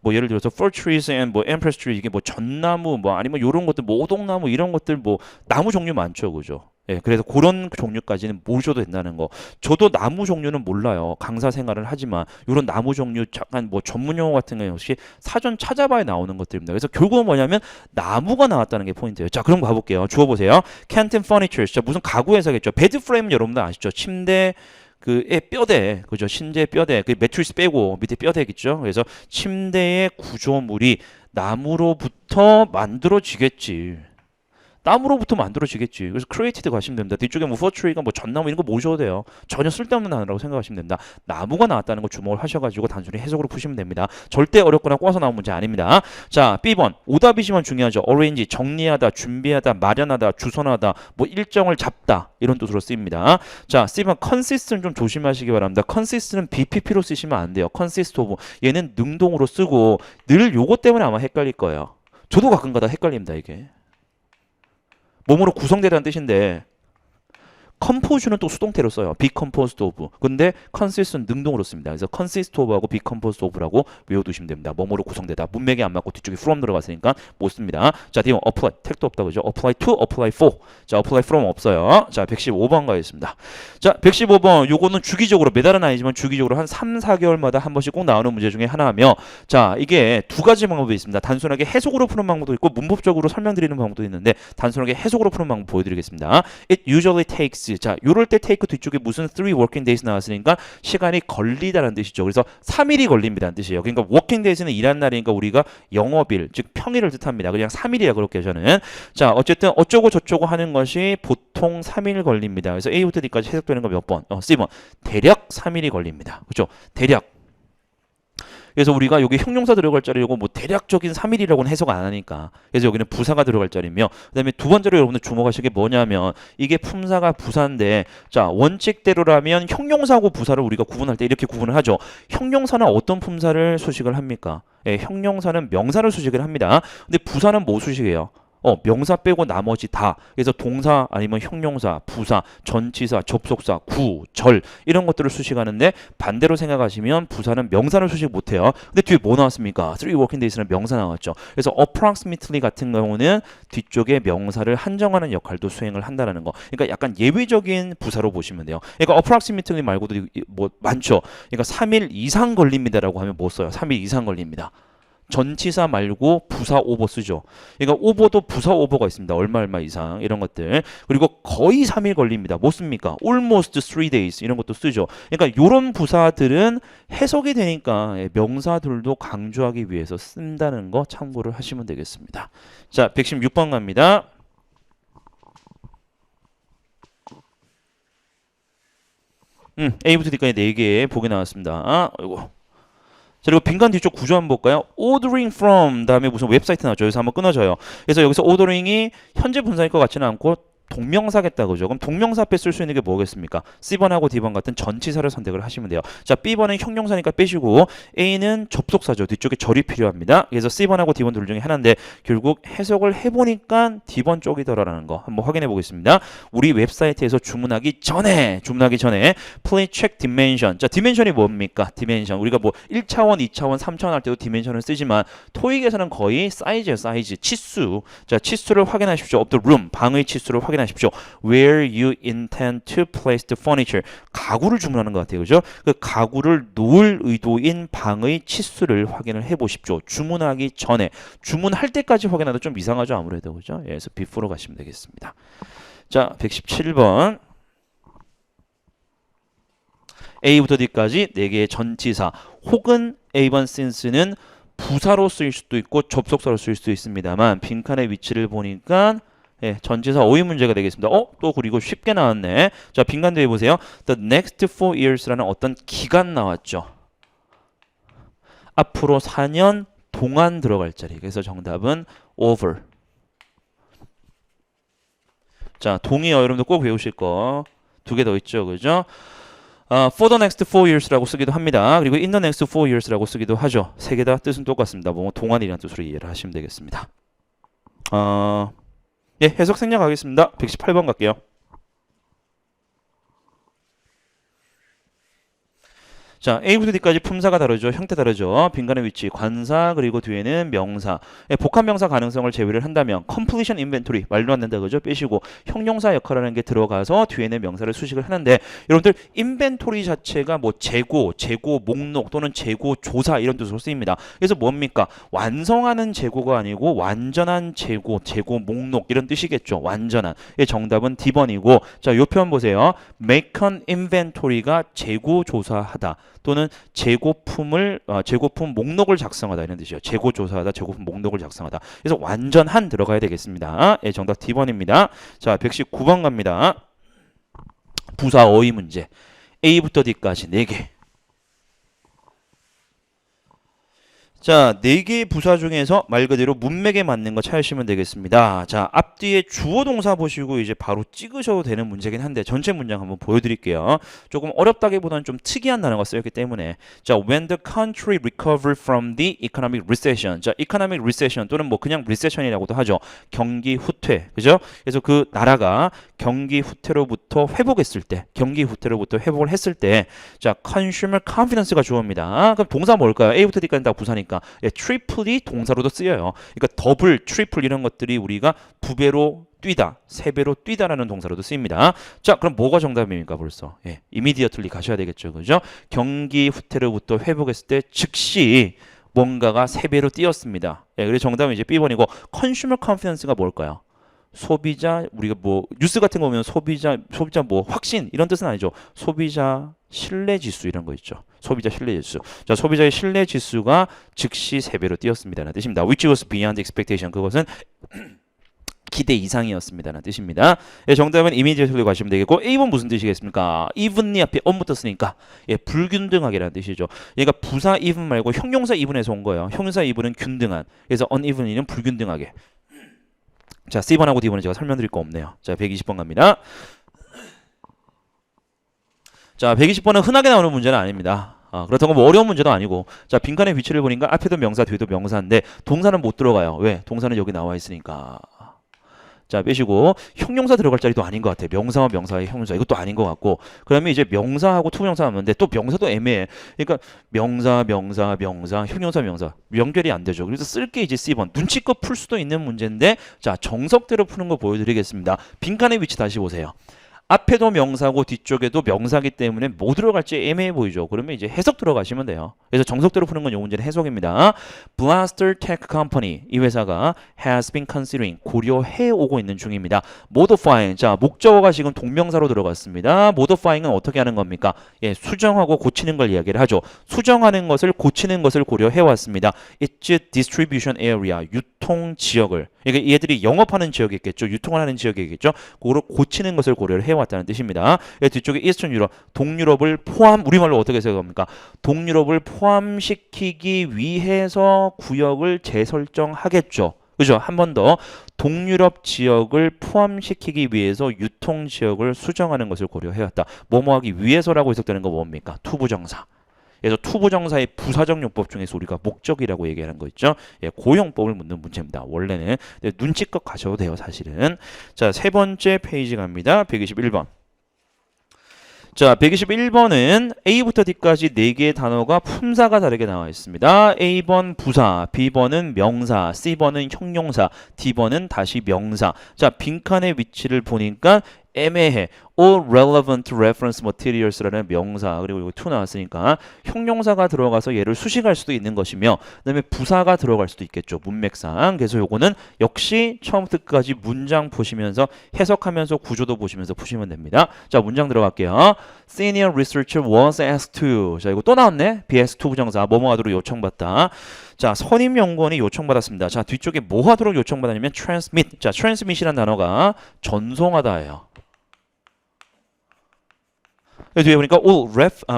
예를 들어서 fir trees and empress trees 이게 전나무 아니면 요런 것들 오동나무 이런 것들 나무 종류 많죠, 그죠? 예, 그래서 그런 종류까지는 모셔도 된다는 거. 저도 나무 종류는 몰라요. 강사 생활을 하지만 이런 나무 종류 잠깐 전문 용어 같은 거 역시 사전 찾아봐야 나오는 것들입니다. 그래서 결국은 뭐냐면 나무가 나왔다는 게 포인트예요. 자, 그럼 가볼게요. 주워 보세요. Canton Furniture. 자, 무슨 가구 회사겠죠. 베드 프레임 여러분들 아시죠? 침대 그의 뼈대, 그죠? 침대 뼈대, 그 매트리스 빼고 밑에 뼈대겠죠. 그래서 침대의 구조물이 나무로부터 만들어지겠지. 나무로부터 만들어지겠지. 그래서 created 가시면 됩니다. 뒤쪽에 fir tree가 전나무 이런 거 모셔도 돼요. 전혀 쓸데없는 단어라고 생각하시면 됩니다. 나무가 나왔다는 거 주목을 하셔가지고 단순히 해석으로 푸시면 됩니다. 절대 어렵거나 꼬아서 나온 문제 아닙니다. 자, B번 오답이지만 중요하죠. arrange 정리하다, 준비하다, 마련하다, 주선하다, 일정을 잡다 이런 뜻으로 쓰입니다. 자, C번 consist는 좀 조심하시기 바랍니다. consist는 BPP로 쓰시면 안 돼요. consist of 얘는 능동으로 쓰고 늘 요거 때문에 아마 헷갈릴 거예요. 저도 가끔가다 헷갈립니다, 이게. 몸으로 구성되다는 뜻인데 compose는 또 수동태로 써요. be composed of. 근데 consist는 능동으로 씁니다. 그래서 consist of하고 be composed of라고 외워두시면 됩니다. 몸으로 구성되다. 문맥이 안 맞고 뒤쪽에 from 들어갔으니까 못 씁니다. 자, 뒤에 apply. 택도 없다, 그죠? apply to, apply for. 자, apply from 없어요. 자, 115번 가겠습니다. 자, 115번. 요거는 주기적으로, 매달은 아니지만 주기적으로 한 3, 4개월마다 한 번씩 꼭 나오는 문제 중에 하나하며, 자, 이게 두 가지 방법이 있습니다. 단순하게 해석으로 푸는 방법도 있고 문법적으로 설명드리는 방법도 있는데 단순하게 해석으로 푸는 방법 보여드리겠습니다. It usually takes. 자, 요럴 때 take 뒤쪽에 무슨 3 working days 나왔으니까 시간이 걸리다는 뜻이죠. 그래서 3일이 걸립니다는 뜻이에요. 그러니까 working days는 일하는 날이니까 우리가 영업일, 즉 평일을 뜻합니다. 그냥 3일이야 그렇게 저는. 자, 어쨌든 어쩌고 저쩌고 하는 것이 보통 3일 걸립니다. 그래서 A부터 D까지 해석되는 거 몇 번? C번. 대략 3일이 걸립니다. 그렇죠? 대략. 그래서 우리가 여기 형용사 들어갈 자리고 대략적인 3일이라고는 해석 안 하니까. 그래서 여기는 부사가 들어갈 자리며, 그다음에 두 번째로 여러분들 주목하실 게 뭐냐면 이게 품사가 부사인데, 자, 원칙대로라면 형용사하고 부사를 우리가 구분할 때 이렇게 구분을 하죠. 형용사는 어떤 품사를 수식을 합니까? 예, 형용사는 명사를 수식을 합니다. 근데 부사는 뭐 수식해요? 명사 빼고 나머지 다. 그래서 동사 아니면 형용사, 부사, 전치사, 접속사, 구, 절 이런 것들을 수식하는데 반대로 생각하시면 부사는 명사를 수식 못해요. 근데 뒤에 뭐 나왔습니까? 3 working days는 명사 나왔죠. 그래서 approximately 같은 경우는 뒤쪽에 명사를 한정하는 역할도 수행을 한다는 거. 그러니까 약간 예외적인 부사로 보시면 돼요. 그러니까 approximately 말고도 많죠. 그러니까 3일 이상 걸립니다라고 하면 뭐 써요? 3일 이상 걸립니다. 전치사 말고 부사 오버 쓰죠. 그러니까 오버도 부사 오버가 있습니다. 얼마 얼마 이상 이런 것들. 그리고 거의 3일 걸립니다. 뭐 씁니까? almost 3 days 이런 것도 쓰죠. 그러니까 이런 부사들은 해석이 되니까 명사들도 강조하기 위해서 쓴다는 거 참고를 하시면 되겠습니다. 자, 116번 갑니다. A부터 D까지 4개 보기 나왔습니다. 아이고. 자, 그리고 빈칸 뒤쪽 구조 한번 볼까요? ordering from 다음에 무슨 웹사이트 나왔죠. 여기서 한번 끊어져요. 그래서 여기서 ordering이 현재 분사일 것 같지는 않고 동명사겠다 그죠? 그럼 동명사 앞에 쓸 수 있는 게 뭐겠습니까? C번하고 D번 같은 전치사를 선택을 하시면 돼요. 자, B번은 형용사니까 빼시고 A는 접속사죠. 뒤쪽에 절이 필요합니다. 그래서 C번하고 D번 둘 중에 하나인데 결국 해석을 해보니까 D번 쪽이더라라는 거 한번 확인해 보겠습니다. 우리 웹사이트에서 주문하기 전에 please check dimension. 자, dimension이 뭡니까? dimension. 우리가 뭐 1차원, 2차원, 3차원 할 때도 dimension을 쓰지만 토익에서는 거의 사이즈예요. 사이즈, 치수. 자, 치수를 확인하십시오. of the room. 방의 치수를 확인하십시오. Where you intend to place the furniture. 가구를 주문하는 것 같아요. 그죠? 그 가구를 놓을 의도인 방의 치수를 확인을 해 보십시오. 주문하기 전에. 주문할 때까지 확인하다 좀 이상하죠. 아무래도. 그죠? 예, 그래서 before로 가시면 되겠습니다. 자, 117번. A부터 D까지 4개의 전치사 혹은 A번 since는 부사로 쓰일 수도 있고 접속사로 쓰일 수도 있습니다만 빈칸의 위치를 보니까 예, 전치사 어휘 문제가 되겠습니다. 또 그리고 쉽게 나왔네. 자, 빈칸 뒤에 보세요. The next 4 years라는 어떤 기간 나왔죠. 앞으로 4년 동안 들어갈 자리. 그래서 정답은 over. 자, 동의어 여러분들 꼭 외우실 거. 2개 더 있죠. 그죠? For the next 4 years라고 쓰기도 합니다. 그리고 in the next 4 years라고 쓰기도 하죠. 3개 다 뜻은 똑같습니다. 뭐 동안이라는 뜻으로 이해를 하시면 되겠습니다. 예, 해석 생략하겠습니다. 118번 갈게요. 자, A부터 D까지 품사가 다르죠. 형태 다르죠. 빈칸의 위치, 관사, 그리고 뒤에는 명사. 예, 복합명사 가능성을 제외를 한다면 completion inventory, 말도 안 된다 그죠? 빼시고 형용사 역할하는 게 들어가서 뒤에는 명사를 수식을 하는데 여러분들 inventory 자체가 뭐 재고, 재고 목록 또는 재고 조사 이런 뜻으로 쓰입니다. 그래서 뭡니까? 완성하는 재고가 아니고 완전한 재고, 재고 목록 이런 뜻이겠죠. 완전한. 예, 정답은 D번이고 자, 요 표현 보세요. make an inventory가 재고 조사하다. 또는 재고품 목록을 작성하다 이런 뜻이에요. 재고 조사하다, 재고품 목록을 작성하다. 그래서 완전한 들어가야 되겠습니다. 예, 정답 D번입니다. 자, 119번 갑니다. 부사 어휘 문제. A부터 D까지 4개. 자, 4개의 부사 중에서 말 그대로 문맥에 맞는 거 찾으시면 되겠습니다. 자, 앞뒤에 주어 동사 보시고 이제 바로 찍으셔도 되는 문제긴 한데 전체 문장 한번 보여드릴게요. 조금 어렵다기보다는 좀 특이한 단어가 쓰였기 때문에 자, when the country recovered from the economic recession. 자, economic recession 또는 뭐 그냥 recession이라고도 하죠. 경기 후퇴. 그죠? 그래서 그 나라가 경기 후퇴로부터 회복했을 때 회복을 했을 때 자, consumer confidence가 주어입니다. 그럼 동사 뭘까요? A부터 D까지 다 부사니까 예, 트리플이 동사로도 쓰여요. 그러니까 더블, 트리플 이런 것들이 우리가 2배로 뛰다, 3배로 뛰다라는 동사로도 쓰입니다. 자, 그럼 뭐가 정답입니까 벌써? 예, immediately 가셔야 되겠죠. 그죠? 경기 후퇴로부터 회복했을 때 즉시 뭔가가 3배로 뛰었습니다. 예, 그래서 정답은 이제 B번이고 consumer confidence가 뭘까요? 소비자 우리가 뭐 뉴스 같은 거 보면 소비자 뭐 확신 이런 뜻은 아니죠. 소비자 신뢰 지수 이런 거 있죠. 소비자 신뢰 지수. 자, 소비자의 신뢰 지수가 즉시 3배로 뛰었습니다라는 뜻입니다. Which was beyond expectation. 그것은 기대 이상이었습니다라는 뜻입니다. 예, 정답은 immediately 가시면 되겠고 A번 무슨 뜻이겠습니까? evenly 앞에 on부터 쓰니까 예, 불균등하게라는 뜻이죠. 얘가 부사 even 말고 형용사 even에서 온 거예요. 형용사 even은 균등한. 그래서 unevenly는 불균등하게. 자, C번하고 D번은 제가 설명드릴 거 없네요. 자, 120번 갑니다. 자, 120번은 흔하게 나오는 문제는 아닙니다. 그렇다고 뭐 어려운 문제도 아니고 자, 빈칸의 위치를 보니까 앞에도 명사 뒤에도 명사인데 동사는 못 들어가요. 왜? 동사는 여기 나와 있으니까. 자, 빼시고 형용사 들어갈 자리도 아닌 것 같아요. 명사와 명사의 형용사 이것도 아닌 것 같고 그러면 이제 명사하고 투명사 하는데 또 명사도 애매해. 그러니까 명사 형용사 명사 연결이 안 되죠. 그래서 쓸 게 이제 C번 눈치껏 풀 수도 있는 문제인데 자, 정석대로 푸는 거 보여드리겠습니다. 빈칸의 위치 다시 보세요. 앞에도 명사고 뒤쪽에도 명사기 때문에 뭐 들어갈지 애매해 보이죠. 그러면 이제 해석 들어가시면 돼요. 그래서 정석대로 푸는 건 이 문제는 해석입니다. Blaster Tech Company 이 회사가 has been considering 고려해 오고 있는 중입니다. modifying 자 목적어가 지금 동명사로 들어갔습니다. modifying은 어떻게 하는 겁니까? 예, 수정하고 고치는 걸 이야기를 하죠. 수정하는 것을 고치는 것을 고려해 왔습니다. Its distribution area 유통 지역을 그러니까 얘들이 영업하는 지역이겠죠. 유통을 하는 지역이겠죠. 그거를 고치는 것을 고려를 해왔다는 뜻입니다. 뒤쪽에 이스턴 유럽, 동유럽을 포함 우리말로 어떻게 생각합니까? 동유럽을 포함시키기 위해서 구역을 재설정하겠죠. 그죠? 한 번 더 동유럽 지역을 포함시키기 위해서 유통 지역을 수정하는 것을 고려해왔다. 뭐뭐하기 위해서라고 해석되는 거 뭡니까? 투부정사. 그래서 투부정사의 부사적 용법 중에서 우리가 목적이라고 얘기하는 거 있죠. 예, 고용법을 묻는 문제입니다. 원래는 눈치껏 가셔도 돼요, 사실은. 자, 세 번째 페이지 갑니다. 121번. 자, 121번은 A부터 D까지 4개의 단어가 품사가 다르게 나와 있습니다. A번 부사, B번은 명사, C번은 형용사, D번은 다시 명사. 자, 빈칸의 위치를 보니까 애매해. All relevant reference materials라는 명사 그리고 이거 to 나왔으니까 형용사가 들어가서 얘를 수식할 수도 있는 것이며 그다음에 부사가 들어갈 수도 있겠죠. 문맥상. 그래서 요거는 역시 처음부터 끝까지 문장 보시면서 해석하면서 구조도 보시면서 푸시면 됩니다. 자, 문장 들어갈게요. Senior researcher was asked to. 자, 이거 또 나왔네. be asked to 부정사 뭐뭐 하도록 요청받다. 자, 선임 연구원이 요청받았습니다. 자, 뒤쪽에 뭐 하도록 요청받았냐면 transmit. 자, transmit이라는 단어가 전송하다예요. 뒤에 보니까 all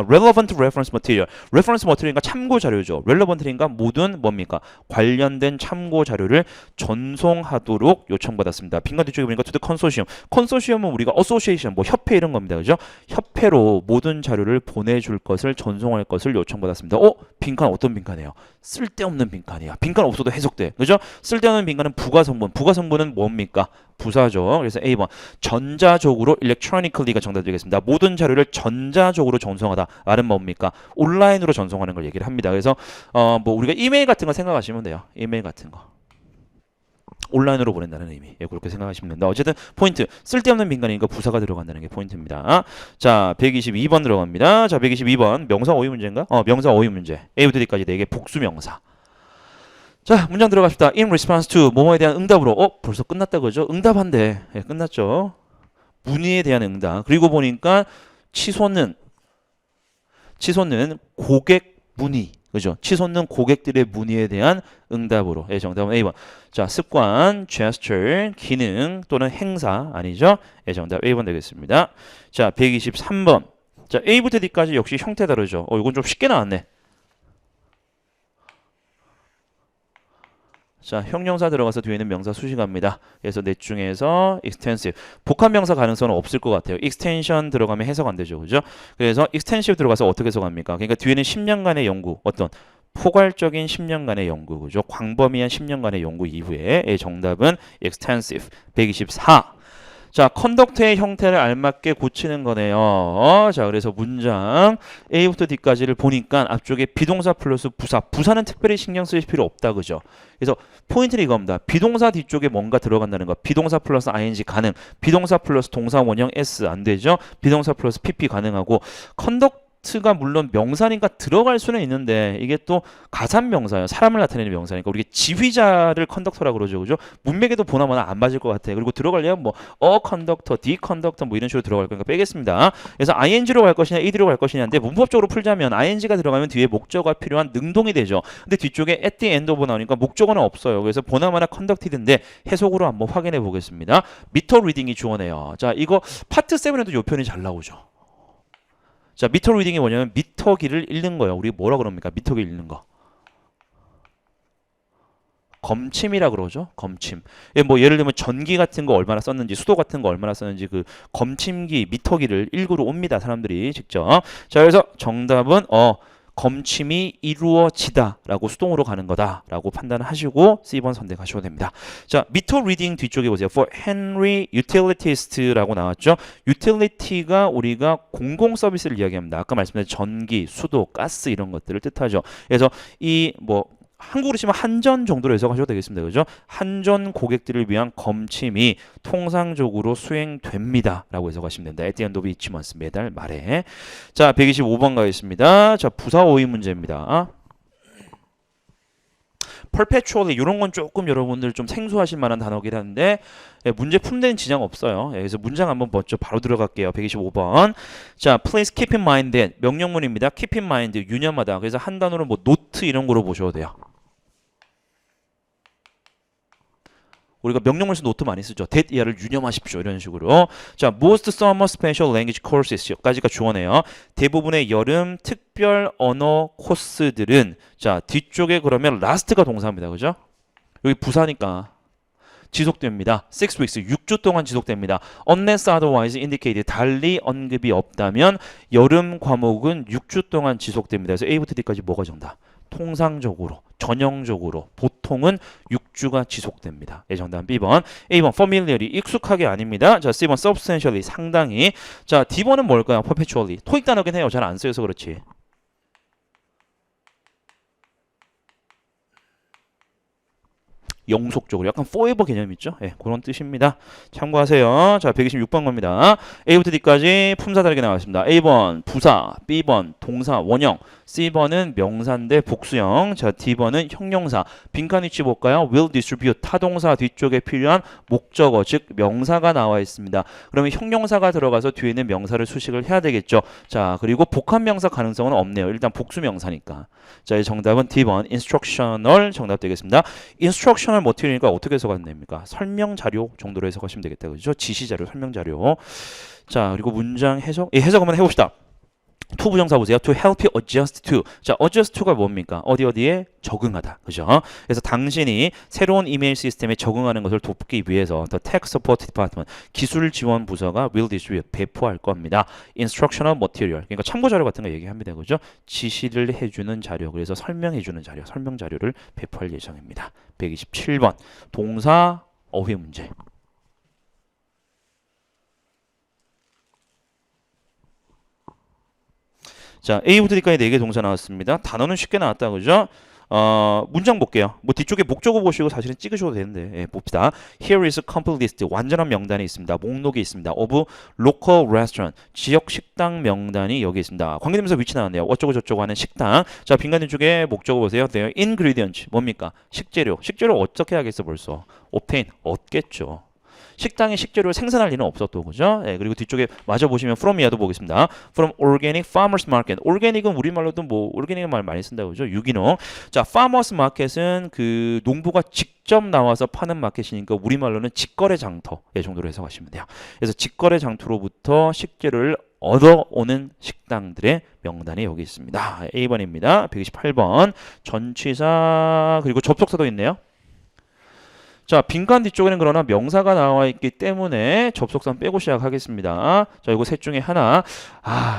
relevant reference material. reference material이니까 참고 자료죠. relevant이니까 모든 뭡니까? 관련된 참고 자료를 전송하도록 요청받았습니다. 빈칸 뒤쪽에 보니까 to the consortium. consortium은 우리가 association, 뭐 협회 이런 겁니다. 그죠? 협회로 모든 자료를 보내줄 것을 전송할 것을 요청받았습니다. 빈칸 어떤 빈칸이에요? 쓸데없는 빈칸이야. 빈칸 없어도 해석돼. 그죠? 쓸데없는 빈칸은 부가성분. 부가성분은 뭡니까? 부사죠. 그래서 A번 전자적으로 electronically가 정답되겠습니다. 모든 자료를 전자적으로 전송하다. 말은 뭡니까? 온라인으로 전송하는 걸 얘기를 합니다. 그래서 뭐 우리가 이메일 같은 거 생각하시면 돼요. 이메일 같은 거. 온라인으로 보낸다는 의미. 예, 그렇게 생각하시면 됩니다. 어쨌든 포인트. 쓸데없는 빈칸이니까 부사가 들어간다는 게 포인트입니다. 자, 122번 들어갑니다. 자, 122번 명사 어휘 문제인가? 명사 어휘 문제. A부터 D까지 4개 복수 명사. 자, 문장 들어갑시다. In response to 뭐뭐에 대한 응답으로. 벌써 끝났다 그죠? 응답한데. 예, 끝났죠. 문의에 대한 응답. 그리고 보니까 치솟는 고객 문의. 그죠? 치솟는 고객들의 문의에 대한 응답으로. 예, 정답은 A번. 자, 습관, gesture, 기능 또는 행사 아니죠? 예, 정답 A번 되겠습니다. 자, 123번. 자, A부터 D까지 역시 형태 다르죠. 이건 좀 쉽게 나왔네. 자, 형용사 들어가서 뒤에는 명사 수식합니다. 그래서 넷 중에서 extensive. 복합 명사 가능성은 없을 것 같아요. extension 들어가면 해석 안 되죠. 그죠? 그래서 extensive 들어가서 어떻게 해석합니까? 그러니까 뒤에는 10년간의 연구, 어떤 포괄적인 10년간의 연구, 그죠? 광범위한 10년간의 연구 이후에 정답은 extensive. 124. 자, 컨덕트의 형태를 알맞게 고치는 거네요. 자, 그래서 문장 A부터 D까지를 보니까 앞쪽에 비동사 플러스 부사. 부사는 특별히 신경 쓰실 필요 없다. 그죠? 그래서 포인트는 이겁니다. 비동사 뒤쪽에 뭔가 들어간다는 거. 비동사 플러스 ing 가능. 비동사 플러스 동사 원형 s 안 되죠? 비동사 플러스 pp 가능하고 컨덕트가 물론 명사니까 들어갈 수는 있는데 이게 또 가산 명사예요. 사람을 나타내는 명사니까 우리가 지휘자를 컨덕터라고 그러죠. 그죠? 문맥에도 보나마나 안 맞을 것 같아요. 그리고 들어가려면 뭐 컨덕터, 컨덕터 뭐 이런 식으로 들어갈 거니까 빼겠습니다. 그래서 ing로 갈 것이냐 ed로 갈 것이냐인데 문법적으로 풀자면 ing가 들어가면 뒤에 목적어가 필요한 능동이 되죠. 근데 뒤쪽에 at the end of 나오니까 목적어는 없어요. 그래서 보나마나 conducted인데 해석으로 한번 확인해 보겠습니다. 미터 리딩이 주어네요. 자, 이거 파트 7에도 이 표현이 잘 나오죠. 자, 미터 리딩이 뭐냐면 미터기를 읽는 거예요. 우리 뭐라 그럽니까? 미터기 읽는 거. 검침이라 그러죠. 검침. 예, 뭐 예를 들면 전기 같은 거 얼마나 썼는지, 수도 같은 거 얼마나 썼는지 그 검침기, 미터기를 읽으러 옵니다. 사람들이 직접. 자, 그래서 정답은 검침이 이루어지다라고 수동으로 가는 거다라고 판단하시고 C번 선택하셔도 됩니다. 자, 미터 리딩 뒤쪽에 보세요. For Henry Utilities라고 나왔죠. Utility가 우리가 공공 서비스를 이야기합니다. 아까 말씀드린 전기, 수도, 가스 이런 것들을 뜻하죠. 그래서 이 뭐 한국으로 치면 한전 정도로 해석하셔도 되겠습니다. 그죠? 한전 고객들을 위한 검침이 통상적으로 수행됩니다. 라고 해석하시면 됩니다. at the end of each month. 매달 말에. 자, 125번 가겠습니다. 자, 부사 어휘 문제입니다. perpetually 이런 건 조금 여러분들 좀 생소하실 만한 단어긴 한데 문제 풀는 지장 없어요. 그래서 문장 한번 먼저 바로 들어갈게요. 125번. 자, please keep in mind that 명령문입니다. keep in mind 유념하다. 그래서 한 단어로 뭐 note 이런 거로 보셔도 돼요. 우리가 명령문에서 노트 많이 쓰죠. that 이하를 유념하십시오. 이런 식으로. 자, most summer special language courses 까지가 주어네요. 대부분의 여름 특별 언어 코스들은 자, 뒤쪽에 그러면 last가 동사입니다. 그죠? 여기 부사니까 지속됩니다. 6 weeks, 6주 동안 지속됩니다. Unless otherwise indicated, 달리 언급이 없다면 여름 과목은 6주 동안 지속됩니다. 그래서 A부터 D까지 뭐가 정답? 통상적으로, 전형적으로, 보통은 6주가 지속됩니다. 예, 정답은 B번. A번, familiarly, 익숙하게 아닙니다. 자, C번, substantially, 상당히. 자, D번은 뭘까요? perpetually. 토익 단어긴 해요. 잘 안 쓰여서 그렇지. 영속적으로 약간 forever 개념 있죠? 예, 그런 뜻입니다. 참고하세요. 자, 126번 겁니다. A부터 D까지 품사 다르게 나왔습니다. A번 부사, B번 동사 원형, C번은 명사인데 복수형, 자, D번은 형용사. 빈칸 위치 볼까요? will distribute 타동사 뒤쪽에 필요한 목적어, 즉 명사가 나와 있습니다. 그러면 형용사가 들어가서 뒤에는 명사를 수식을 해야 되겠죠. 자, 그리고 복합명사 가능성은 없네요. 일단 복수명사니까. 자, 정답은 D번 instructional 정답 되겠습니다. instructional material이니까 어떻게 해석하면 됩니까? 설명 자료 정도로 해석하시면 되겠다. 그죠? 지시 자료, 설명 자료. 자, 그리고 문장 해석. 예, 해석 한번 해봅시다. to 부정사 보세요. to help you adjust to. 자, adjust to가 뭡니까? 어디에 적응하다. 그죠? 그래서 당신이 새로운 이메일 시스템에 적응하는 것을 돕기 위해서 the tech support department 기술 지원 부서가 will distribute 배포할 겁니다. instructional material. 그러니까 참고 자료 같은 거 얘기합니다. 그죠? 지시를 해주는 자료. 그래서 설명해주는 자료, 설명 자료를 배포할 예정입니다. 127번 동사 어휘 문제. 자, A부터 D까지 4개 동사 나왔습니다. 단어는 쉽게 나왔다. 그죠? 문장 볼게요. 뭐 뒤쪽에 목적어 보시고 사실은 찍으셔도 되는데 예, 봅시다. Here is a complete list. 완전한 명단이 있습니다. 목록이 있습니다. of local restaurant. 지역 식당 명단이 여기 있습니다. 관계대명사 위치 나왔네요. 어쩌고 저쩌고 하는 식당. 자, 빈칸 뒤쪽에 목적어 보세요. Their ingredients. 뭡니까? 식재료. 식재료 어떻게 하겠어 벌써? obtain. 얻겠죠. 식당에 식재료를 생산할 일은 없었고, 그죠? 예, 그리고 뒤쪽에 마저 보시면 from 이하도 보겠습니다. From organic farmers market. organic은 우리말로도 뭐 organic 말 많이 쓴다고 그죠? 유기농. 자, farmers market은 그 농부가 직접 나와서 파는 마켓이니까 우리말로는 직거래 장터 예, 정도로 해석하시면 돼요. 그래서 직거래 장터로부터 식재료를 얻어오는 식당들의 명단이 여기 있습니다. A번입니다. 128번 전치사 그리고 접속사도 있네요. 자, 빈칸 뒤쪽에는 그러나 명사가 나와 있기 때문에 접속사는 빼고 시작하겠습니다. 자, 이거 셋 중에 하나.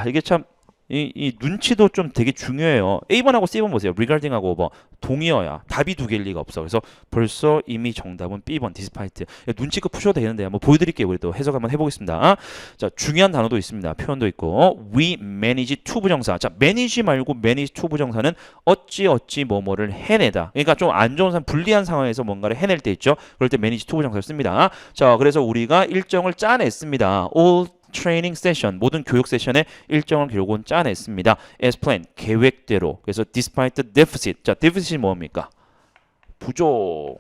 이게 참 이 눈치도 좀 되게 중요해요. A번하고 C번 보세요. regarding하고 over. 동의어야. 답이 두 개일 리가 없어. 그래서 벌써 이미 정답은 B번 despite. 눈치껏 푸셔도 되는데 한번 보여드릴게요. 우리 또 해석 한번 해보겠습니다. 자, 중요한 단어도 있습니다. 표현도 있고 we manage to 부정사. 자, manage 말고 manage to 부정사는 어찌 뭐뭐를 해내다. 그러니까 좀 안 좋은 불리한 상황에서 뭔가를 해낼 때 있죠. 그럴 때 manage to 부정사를 씁니다. 자, 그래서 우리가 일정을 짜냈습니다. all 트레이닝 세션, 모든 교육 세션의 일정을 결국은 짜냈습니다. as planned, 계획대로. 그래서 despite the deficit. 자, deficit이 뭡니까? 부족.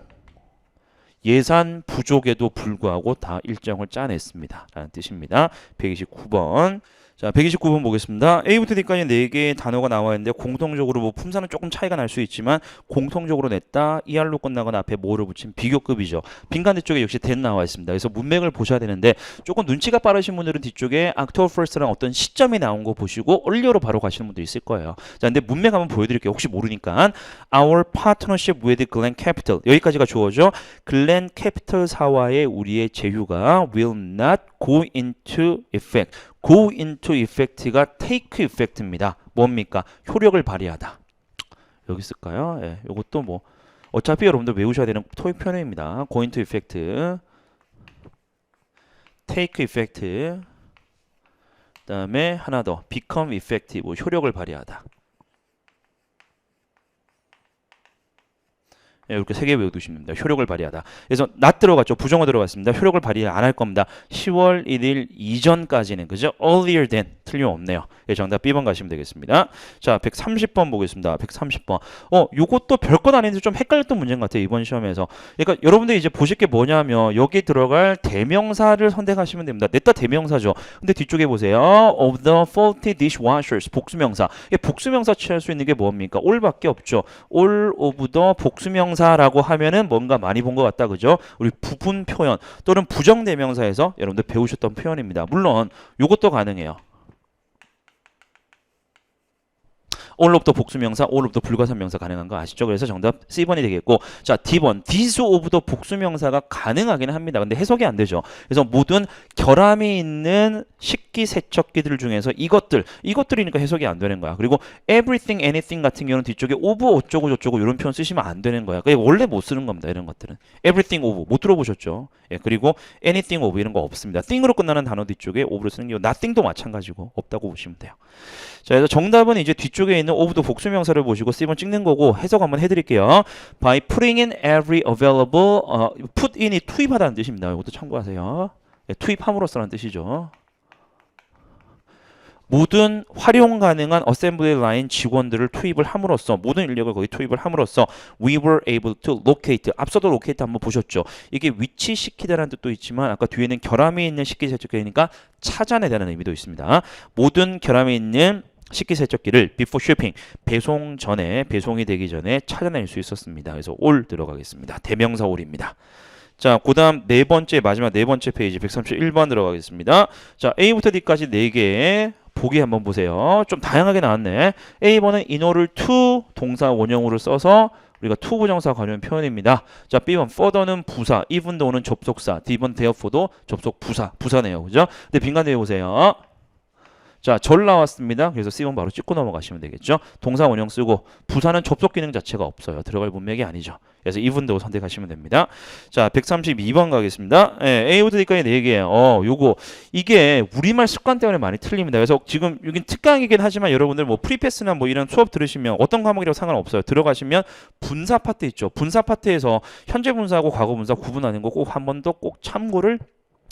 예산 부족에도 불구하고 다 일정을 짜냈습니다. 라는 뜻입니다. 129번. 자, 129번 보겠습니다. A부터 D까지 4개의 단어가 나와 있는데 공통적으로 뭐 품사는 조금 차이가 날 수 있지만 공통적으로 냈다. ER로 끝나거나 앞에 뭐를 붙인 비교급이죠. 빈칸 뒤쪽에 역시 that 나와 있습니다. 그래서 문맥을 보셔야 되는데 조금 눈치가 빠르신 분들은 뒤쪽에 October 1st랑 어떤 시점이 나온 거 보시고 earlier로 바로 가시는 분들 있을 거예요. 자, 근데 문맥 한번 보여드릴게요. 혹시 모르니까 Our partnership with Glen Capital 여기까지가 주어죠. Glen Capital사와의 우리의 제휴가 will not go into effect. go into effect가 take effect입니다. 뭡니까? 효력을 발휘하다. 여기 쓸까요? 예, 이것도 뭐 어차피 여러분들 외우셔야 되는 토익 표현입니다. go into effect, take effect, 그다음에 하나 더 become effective, 효력을 발휘하다. 예, 이렇게 세 개 외워두시면 됩니다. 효력을 발휘하다. 그래서 not 들어갔죠. 부정어 들어갔습니다. 효력을 발휘 안 할 겁니다. 10월 1일 이전까지는 그죠? earlier than 틀림없네요. 예, 정답 B번 가시면 되겠습니다. 자, 130번 보겠습니다. 130번. 요것도 별것 아닌데 좀 헷갈렸던 문제인 것 같아요. 이번 시험에서. 그러니까 여러분들이 이제 보실 게 뭐냐면 여기 들어갈 대명사를 선택하시면 됩니다. 냈다 대명사죠. 근데 뒤쪽에 보세요. of the faulty dishwashers 복수명사. 복수명사 취할 수 있는 게 뭡니까? all밖에 없죠. all of the 복수명사라고 하면은 뭔가 많이 본 것 같다, 그죠? 우리 부분 표현 또는 부정대명사에서 여러분들 배우셨던 표현입니다. 물론 이것도 가능해요. all of the 복수명사, all of the 불가산명사 가능한 거 아시죠? 그래서 정답 C번이 되겠고, 자, D번 these of the 복수명사가 가능하긴 합니다. 근데 해석이 안 되죠. 그래서 모든 결함이 있는 식기세척기들 중에서 이것들이니까 해석이 안 되는 거야. 그리고 everything, anything 같은 경우는 뒤쪽에 of 어쩌고 저쩌고 이런 표현 쓰시면 안 되는 거야. 그게 원래 못 쓰는 겁니다. 이런 것들은 everything of 못 들어보셨죠? 예, 그리고 anything of 이런 거 없습니다. thing으로 끝나는 단어 뒤쪽에 of로 쓰는 게 nothing도 마찬가지고 없다고 보시면 돼요. 자, 그래서 정답은 이제 뒤쪽에 있는 of the 복수명사를 보시고 C번 찍는 거고 해석 한번 해드릴게요. By putting in every available, put in이 투입하다는 뜻입니다. 이것도 참고하세요. 네, 투입함으로써라는 뜻이죠. 모든 활용 가능한 어셈블리 라인 직원들을 투입을 함으로써 모든 인력을 거기 투입을 함으로써 we were able to locate 앞서도 locate 한번 보셨죠. 이게 위치시키다라는 뜻도 있지만 아까 뒤에는 결함이 있는 식기세척기니까 찾아내다는 의미도 있습니다. 모든 결함이 있는 식기세척기를 before shipping 배송 전에 배송이 되기 전에 찾아낼 수 있었습니다. 그래서 all 들어가겠습니다. 대명사 all입니다. 자, 그 다음 마지막 네 번째 페이지 131번 들어가겠습니다. 자, A부터 D까지 4개 보기 한번 보세요. 좀 다양하게 나왔네. A번은 in order to 동사 원형으로 써서 우리가 to 부정사 관련 표현입니다. 자, B번 further는 부사, even though는 접속사, D번 therefore도 접속 부사네요. 그죠? 근데 빈칸 외우세요. 자, 절 나왔습니다. 그래서 C번 바로 찍고 넘어가시면 되겠죠. 동사 원형 쓰고 부사는 접속 기능 자체가 없어요. 들어갈 문맥이 아니죠. 그래서 even though 선택하시면 됩니다. 자, 132번 가겠습니다. 예, A부터 D까지 4개예요. 이게 우리말 습관 때문에 많이 틀립니다. 그래서 지금 여긴 특강이긴 하지만 여러분들 뭐 프리패스나 뭐 이런 수업 들으시면 어떤 과목이라고 상관없어요. 들어가시면 분사 파트 있죠. 분사 파트에서 현재 분사하고 과거 분사 구분하는 거 꼭 한 번 더 꼭 참고를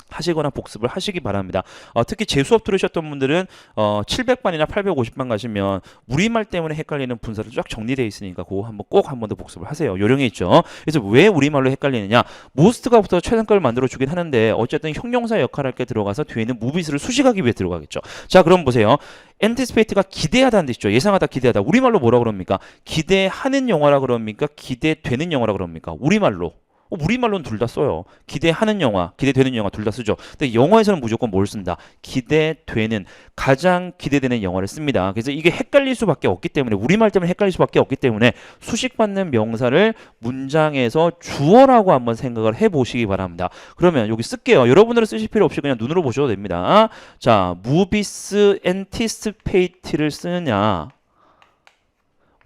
하시거나 복습을 하시기 바랍니다. 특히 제 수업 들으셨던 분들은 700반이나 850반 가시면 우리말 때문에 헷갈리는 분사를 쫙 정리되어 있으니까 그거 꼭 한 번 더 복습을 하세요. 요령이 있죠. 그래서 왜 우리말로 헷갈리느냐? most가 붙어서 최상가를 만들어 주긴 하는데 어쨌든 형용사 역할할 게 들어가서 뒤에는 movies를 수식하기 위해 들어가겠죠. 자, 그럼 보세요. anticipate가 기대하다는 뜻이죠. 예상하다, 기대하다. 우리말로 뭐라 그럽니까? 기대하는 영화라 그럽니까? 기대되는 영화라 그럽니까? 우리말로는 둘 다 써요. 기대하는 영화, 기대되는 영화 둘 다 쓰죠. 근데 영어에서는 무조건 뭘 쓴다? 기대되는, 가장 기대되는 영화를 씁니다. 그래서 이게 헷갈릴 수밖에 없기 때문에, 우리말 때문에 헷갈릴 수밖에 없기 때문에 수식받는 명사를 문장에서 주어라고 한번 생각을 해보시기 바랍니다. 그러면 여기 쓸게요. 여러분들은 쓰실 필요 없이 그냥 눈으로 보셔도 됩니다. 자, movies anticipate를 쓰느냐,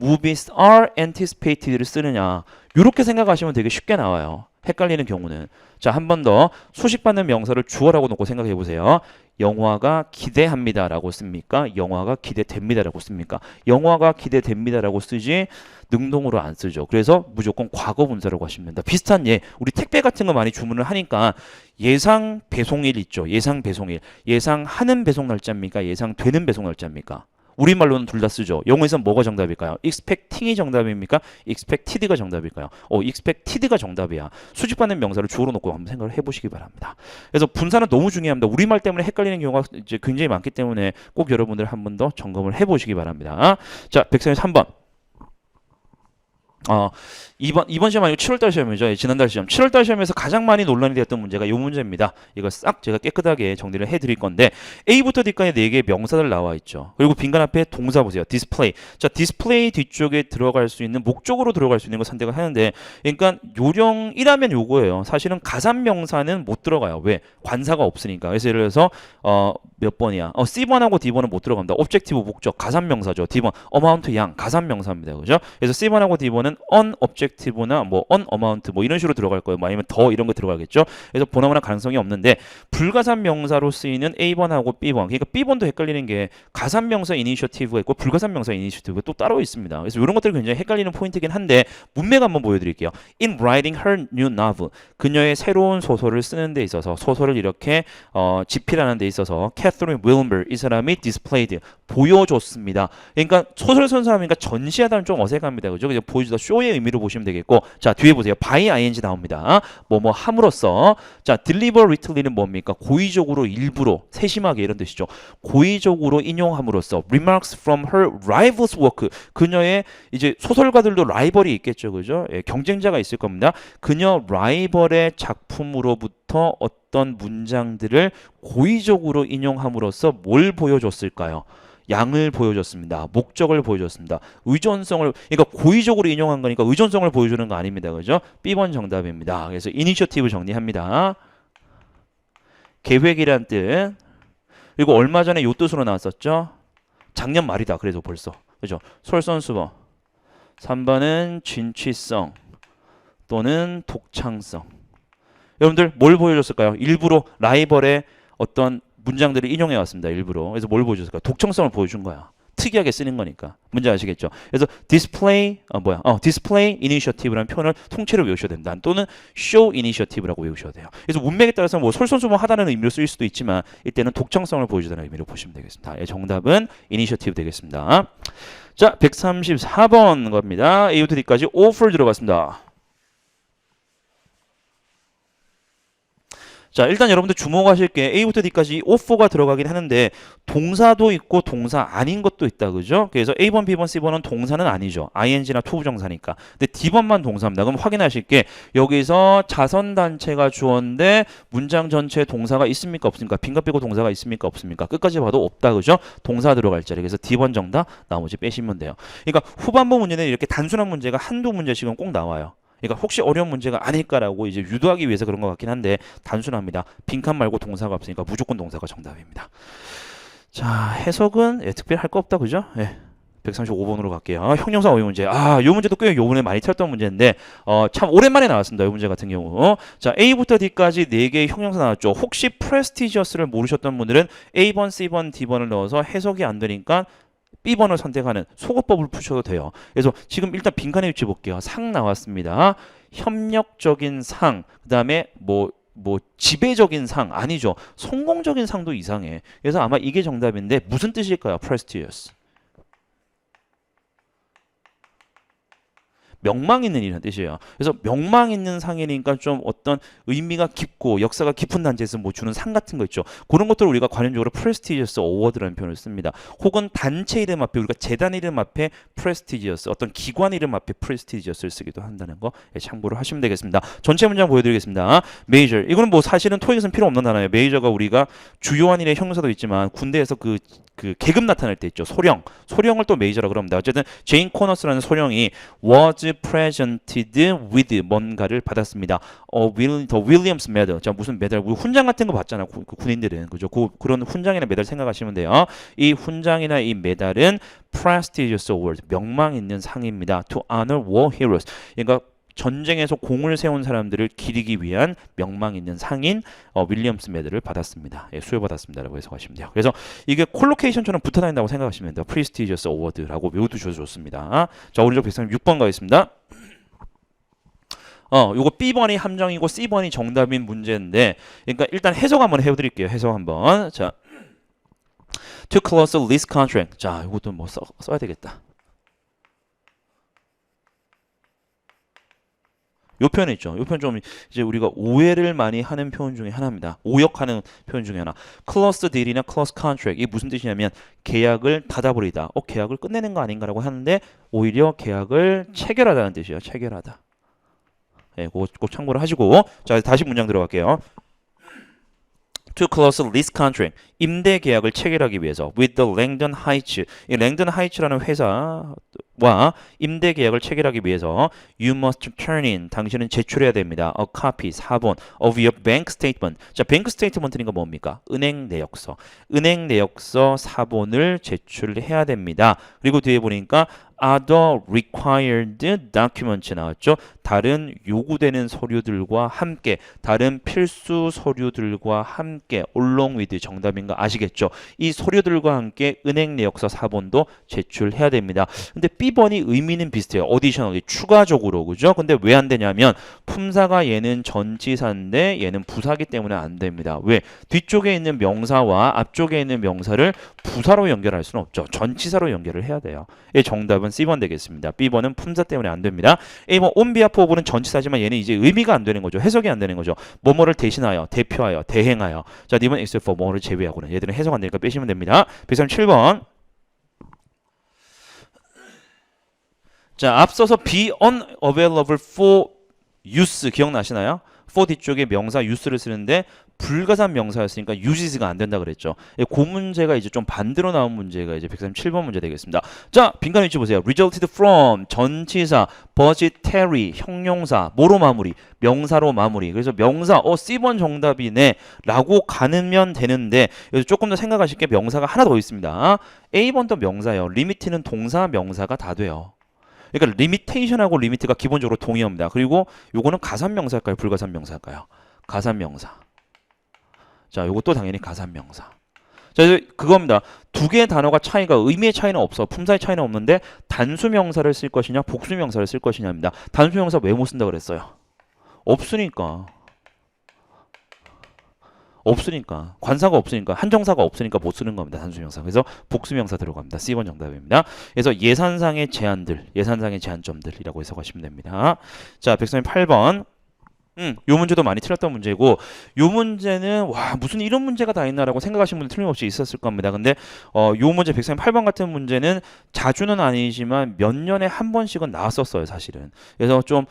movies are anticipated를 쓰느냐, 이렇게 생각하시면 되게 쉽게 나와요. 헷갈리는 경우는. 자, 한 번 더 수식받는 명사를 주어라고 놓고 생각해 보세요. 영화가 기대합니다라고 씁니까? 영화가 기대됩니다라고 씁니까? 영화가 기대됩니다라고 쓰지 능동으로 안 쓰죠. 그래서 무조건 과거 분사라고 하시면 된다. 비슷한 우리 택배 같은 거 많이 주문을 하니까 예상 배송일 있죠. 예상 배송일. 예상하는 배송 날짜입니까? 예상되는 배송 날짜입니까? 우리말로는 둘 다 쓰죠. 영어에서는 뭐가 정답일까요? expecting이 정답입니까? expected가 정답일까요? expected가 정답이야. 수집받는 명사를 주어로 놓고 한번 생각을 해보시기 바랍니다. 그래서 분사는 너무 중요합니다. 우리말 때문에 헷갈리는 경우가 이제 굉장히 많기 때문에 꼭 여러분들 한 번 더 점검을 해보시기 바랍니다. 자, 133번. 이번 시험 아니고 7월달 시험이죠. 지난달 시험. 7월달 시험에서 가장 많이 논란이 되었던 문제가 이 문제입니다. 이거 싹 제가 깨끗하게 정리를 해드릴 건데 A부터 D까지 4개의 명사들 나와 있죠. 그리고 빈칸 앞에 동사 보세요. display. 자, display 뒤쪽에 들어갈 수 있는 목적으로 들어갈 수 있는 거 선택을 하는데, 그러니까 요령이라면 요거예요. 사실은 가산 명사는 못 들어가요. 왜? 관사가 없으니까. 그래서 예를 들어서 몇 번이야? C번하고 D번은 못 들어갑니다. objective 목적, 가산명사죠. D번, amount 양, 가산명사입니다. 그죠? 그래서 C번하고 D번은 unobjective나 뭐 unamount 뭐 이런 식으로 들어갈 거예요. 뭐 아니면 더 이런 거 들어가겠죠? 그래서 보나마나 가능성이 없는데 불가산명사로 쓰이는 A번하고 B번. 그러니까 B번도 헷갈리는 게 가산명사 이니셔티브가 있고 불가산명사 이니셔티브가 또 따로 있습니다. 그래서 이런 것들이 굉장히 헷갈리는 포인트긴 한데 문맥 한번 보여드릴게요. In writing her new novel, 그녀의 새로운 소설을 쓰는 데 있어서 소설을 이렇게 집필하는 데 있어서 캐서린 윌머 이 사람이 displayed 보여줬습니다. 그러니까 소설 쓴 사람이니까 전시하다는 좀 어색합니다. 그죠? 그냥 보여주다 쇼의 의미로 보시면 되겠고 자 뒤에 보세요. by ing 나옵니다. 뭐 함으로써 자 deliberately는 뭡니까? 고의적으로 일부러 세심하게 이런 뜻이죠. 고의적으로 인용함으로써 remarks from her rival's work 그녀의 이제 소설가들도 라이벌이 있겠죠. 그죠? 예, 경쟁자가 있을 겁니다. 그녀 라이벌의 작품으로부터 어떤 문장들을 고의적으로 인용함으로써 뭘 보여줬을까요? 양을 보여줬습니다. 목적을 보여줬습니다. 의존성을 그러니까 고의적으로 인용한 거니까 의존성을 보여주는 거 아닙니다. 그죠? B번 정답입니다. 그래서 이니셔티브 정리합니다. 계획이란 뜻. 그리고 얼마 전에 요 뜻으로 나왔었죠? 작년 말이다. 그래서 벌써. 그죠? 솔선수범. 3번은 진취성 또는 독창성. 여러분들 뭘 보여줬을까요? 일부러 라이벌의 어떤 문장들을 인용해 왔습니다. 일부러. 그래서 뭘 보여줬을까요? 독창성을 보여준 거야. 특이하게 쓰는 거니까. 문제 아시겠죠? 그래서 display display initiative라는 표현을 통째로 외우셔야 됩니다. 또는 show initiative라고 외우셔야 돼요. 그래서 문맥에 따라서 뭐 솔선수범하다는 의미로 쓰일 수도 있지만 이때는 독창성을 보여주다는 의미로 보시면 되겠습니다. 정답은 initiative 되겠습니다. 자, 134번 겁니다. A부터 D까지 offer 들어갔습니다. 자, 일단 여러분들 주목하실 게 A부터 D까지 offer가 들어가긴 하는데 동사도 있고 동사 아닌 것도 있다. 그죠? 그래서 A번, B번, C번은 동사는 아니죠. ing나 투부정사니까. 근데 D번만 동사입니다. 그럼 확인하실 게 여기서 자선단체가 주어인데 문장 전체에 동사가 있습니까? 없습니까? 빈칸 빼고 동사가 있습니까? 없습니까? 끝까지 봐도 없다. 그죠? 동사 들어갈 자리. 그래서 D번 정답 나머지 빼시면 돼요. 그러니까 후반부 문제는 이렇게 단순한 문제가 한두 문제씩은 꼭 나와요. 그러니까 혹시 어려운 문제가 아닐까라고 이제 유도하기 위해서 그런 것 같긴 한데 단순합니다. 빈칸 말고 동사가 없으니까 무조건 동사가 정답입니다. 자, 해석은 특별히 할 거 없다. 그죠? 135번으로 갈게요. 형용사 어휘 문제. 이 문제도 꽤 요번에 많이 틀었던 문제인데 참 오랜만에 나왔습니다. 이 문제 같은 경우. 자, A부터 D까지 4개의 형용사 나왔죠. 혹시 prestigious를 모르셨던 분들은 A번, C번, D번을 넣어서 해석이 안 되니까 B번을 선택하는 속어법을 푸셔도 돼요. 그래서 지금 일단 빈칸에 위치 볼게요. 상 나왔습니다. 협력적인 상, 그 다음에 뭐 지배적인 상 아니죠. 성공적인 상도 이상해. 그래서 아마 이게 정답인데 무슨 뜻일까요? prestigious. 명망 있는 이라는 뜻이에요. 그래서 명망 있는 상이니까 좀 어떤 의미가 깊고 역사가 깊은 단체에서 뭐 주는 상 같은 거 있죠. 그런 것들을 우리가 관용적으로 prestigious award라는 표현을 씁니다. 혹은 단체 이름 앞에 우리가 재단 이름 앞에 prestigious, 어떤 기관 이름 앞에 prestigious를 쓰기도 한다는 거 참고로 하시면 되겠습니다. 전체 문장 보여드리겠습니다. major, 이거는 뭐 사실은 토익에서는 필요 없는 단어예요. major가 우리가 주요한 일의 형용사도 있지만 군대에서 그 계급 나타낼 때 있죠. 소령을 또 메이저라고 그럽니다. 어쨌든 제인 코너스라는 소령이 was presented with 뭔가를 받았습니다. the Williams Medal. 자, 무슨 메달? 우리 훈장 같은 거 받잖아. 군인들은. 그죠? 그런 훈장이나 메달 생각하시면 돼요. 이 훈장이나 이 메달은 prestigious award. 명망 있는 상입니다. to honor war heroes. 그러니까 전쟁에서 공을 세운 사람들을 기리기 위한 명망 있는 상인 윌리엄스 메달을 받았습니다. 수여받았습니다라고 해석하시면 돼요. 그래서 이게 콜로케이션처럼 붙어 다닌다고 생각하시면 돼요. 프리스티지어스 어워드라고 외워두셔도 좋습니다. 자, 오른쪽 136번 가겠습니다. 요거 B번이 함정이고 C번이 정답인 문제인데, 그러니까 일단 해석 한번 해드릴게요. 해석 한번. 자, to close a lease contract. 자, 이것도 뭐 써야 되겠다. 요 표현 있죠. 요 표현 좀 이제 우리가 오해를 많이 하는 표현 중에 하나입니다. 오역하는 표현 중에 하나. close deal이나 close contract. 이게 무슨 뜻이냐면 계약을 닫아버리다. 계약을 끝내는 거 아닌가라고 하는데 오히려 계약을 체결하다는 뜻이에요. 체결하다. 그거 꼭 참고를 하시고. 자, 다시 문장 들어갈게요. to close a lease contract. 임대 계약을 체결하기 위해서 with the Langdon Heights. 이 Langdon Heights라는 회사 와 임대 계약을 체결하기 위해서 you must turn in 당신은 제출해야 됩니다. a copy 4번 of your bank statement. 자, bank statement가 뭡니까? 은행 내역서. 은행 내역서 4번을 제출해야 됩니다. 그리고 뒤에 보니까 other required documents 나왔죠. 다른 요구되는 서류들과 함께 다른 필수 서류들과 함께 along with 정답인 거 아시겠죠? 이 서류들과 함께 은행 내역서 4번도 제출해야 됩니다. 근데 B번이 의미는 비슷해요. additionally 추가적으로 그죠? 근데 왜 안 되냐면 품사가 얘는 전치사인데 얘는 부사기 때문에 안 됩니다. 왜? 뒤쪽에 있는 명사와 앞쪽에 있는 명사를 부사로 연결할 수는 없죠. 전치사로 연결을 해야 돼요. 이 정답은 C번 되겠습니다. B번은 품사 때문에 안 됩니다. A번 on behalf of는 전치사지만 얘는 이제 의미가 안 되는 거죠. 해석이 안 되는 거죠. 뭐뭐를 대신하여, 대표하여, 대행하여. 자, D번 except for 뭐를 제외하고는 얘들은 해석 안 되니까 빼시면 됩니다. 137번. 자, 앞서서 be unavailable for use 기억나시나요? for 뒤쪽에 명사 use를 쓰는데 불가산 명사였으니까 use가 안 된다 그랬죠. 그 문제가 이제 좀 반대로 나온 문제가 이제 137번 문제 되겠습니다. 자, 빈칸 위치 보세요. resulted from 전치사, budgetary 형용사, 뭐로 마무리? 명사로 마무리. 그래서 명사, C번 정답이네 라고 가면 되는데 여기서 조금 더 생각하실 게 명사가 하나 더 있습니다. A번도 명사예요. limit는 동사, 명사가 다 돼요. 그러니까 limitation하고 limit가 기본적으로 동의어입니다. 그리고 요거는 가산명사일까요? 불가산명사일까요? 가산명사. 자, 요것도 당연히 가산명사. 자, 이제 그겁니다. 두 개의 단어가 차이가 의미의 차이는 없어. 품사의 차이는 없는데 단수명사를 쓸 것이냐 복수명사를 쓸 것이냐입니다. 단수명사 왜 못 쓴다 그랬어요? 없으니까. 없으니까. 관사가 없으니까. 한정사가 없으니까 못 쓰는 겁니다. 단수명사. 그래서 복수명사 들어갑니다. C번 정답입니다. 그래서 예산상의 제한들, 예산상의 제한점들이라고 해석하시면 됩니다. 자, 138번. 요 문제도 많이 틀렸던 문제고 요 문제는 와 무슨 이런 문제가 다 있나라고 생각하시는 분들 틀림없이 있었을 겁니다. 근데 요 문제 138번 같은 문제는 자주는 아니지만 몇 년에 한 번씩은 나왔었어요 사실은. 그래서 좀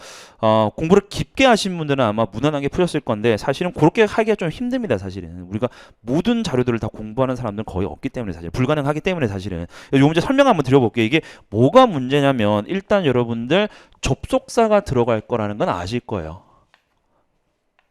공부를 깊게 하신 분들은 아마 무난하게 풀렸을 건데 사실은 그렇게 하기가 좀 힘듭니다. 사실은 우리가 모든 자료들을 다 공부하는 사람들은 거의 없기 때문에 사실 불가능하기 때문에 사실은 요 문제 설명 한번 드려볼게요. 이게 뭐가 문제냐면 일단 여러분들 접속사가 들어갈 거라는 건 아실 거예요.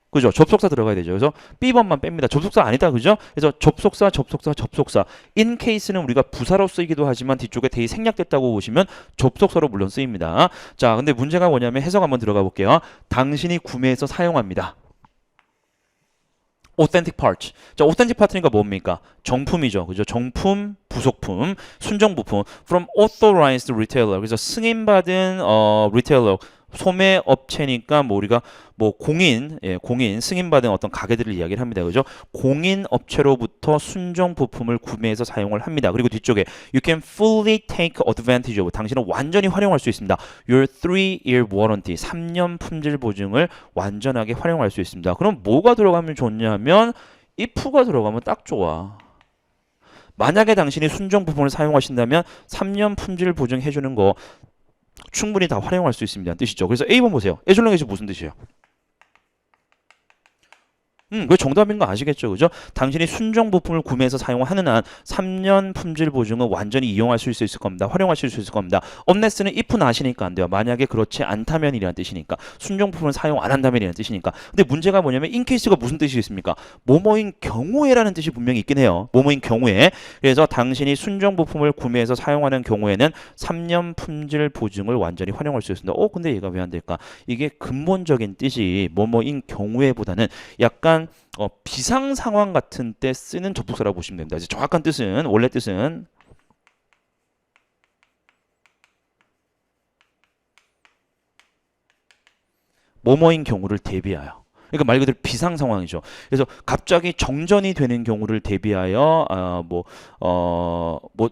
그죠? 접속사 들어가야 되죠. 그래서 B번만 뺍니다. 접속사 아니다. 그죠? 그래서 접속사, 접속사, 접속사. in case는 우리가 부사로 쓰이기도 하지만 뒤쪽에 대이 생략됐다고 보시면 접속사로 물론 쓰입니다. 자, 근데 문제가 뭐냐면 해석 한번 들어가 볼게요. 당신이 구매해서 사용합니다. authentic part. 자, authentic part니까 뭡니까? 정품이죠. 그죠? 정품, 부속품, 순정부품. from authorized retailer. 그래서 승인받은 retailer. 소매 업체니까 뭐 우리가 뭐 공인, 공인 승인받은 어떤 가게들을 이야기를 합니다. 그죠? 공인 업체로부터 순정 부품을 구매해서 사용을 합니다. 그리고 뒤쪽에 you can fully take advantage of 당신은 완전히 활용할 수 있습니다. Your 3-year warranty 3년 품질 보증을 완전하게 활용할 수 있습니다. 그럼 뭐가 들어가면 좋냐면 if가 들어가면 딱 좋아. 만약에 당신이 순정 부품을 사용하신다면 3년 품질 보증해 주는 거 충분히 다 활용할 수 있습니다. 뜻이죠. 그래서 A번 보세요. 애줄렁이 무슨 뜻이에요? 왜 정답인 거 아시겠죠? 그죠? 당신이 순정 부품을 구매해서 사용하는 한 3년 품질 보증은 완전히 이용하실 수 있을 겁니다. 활용하실 수 있을 겁니다. unless는 if는 아시니까 안 돼요. 만약에 그렇지 않다면이라는 뜻이니까. 순정 부품을 사용 안 한다면이라는 뜻이니까. 근데 문제가 뭐냐면 in case가 무슨 뜻이겠습니까? 뭐뭐인 경우에라는 뜻이 분명히 있긴 해요. 뭐뭐인 경우에. 그래서 당신이 순정 부품을 구매해서 사용하는 경우에는 3년 품질 보증을 완전히 활용할 수 있습니다. 근데 얘가 왜 안 될까? 이게 근본적인 뜻이 뭐뭐인 경우에보다는 약간 비상 상황 같은 때 쓰는 접속사라고 보시면 됩니다. 이제 정확한 뜻은 원래 뜻은 뭐뭐인 경우를 대비하여. 그러니까 말 그대로 비상 상황이죠. 그래서 갑자기 정전이 되는 경우를 대비하여